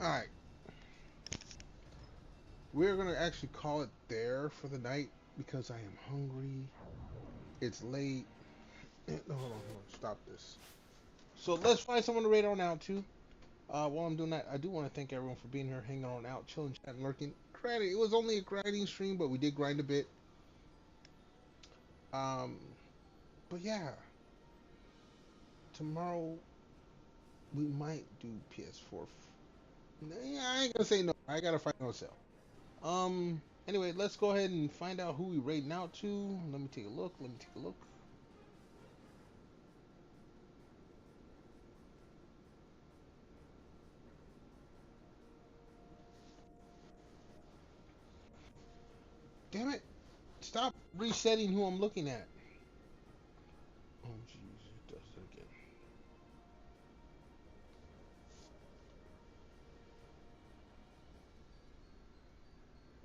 All right. We're gonna actually call it there for the night because I am hungry. It's late. Hold on, hold on. Stop this. So let's find someone to raid on out to. While I'm doing that, I do want to thank everyone for being here, hanging on out, chilling, chatting, lurking. Granted, it was only a grinding stream, but we did grind a bit. Um, but yeah, tomorrow we might do PS4. Yeah, I ain't gonna say no. I gotta find out myself. Anyway, let's go ahead and find out who we raiding out to. Let me take a look. Let me take a look. Damn it! Stop resetting who I'm looking at. Oh jeez, it does it again.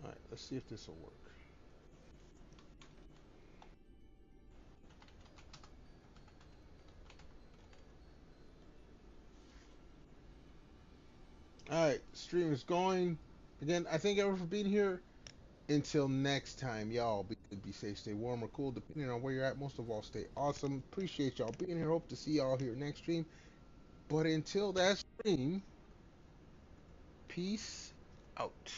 All right, let's see if this will work. All right, stream is going. Again, I thank everyone for being here. Until next time, y'all be good, be safe, stay warm or cool, depending on where you're at. Most of all, stay awesome. Appreciate y'all being here. Hope to see y'all here next stream. But until that stream, peace out.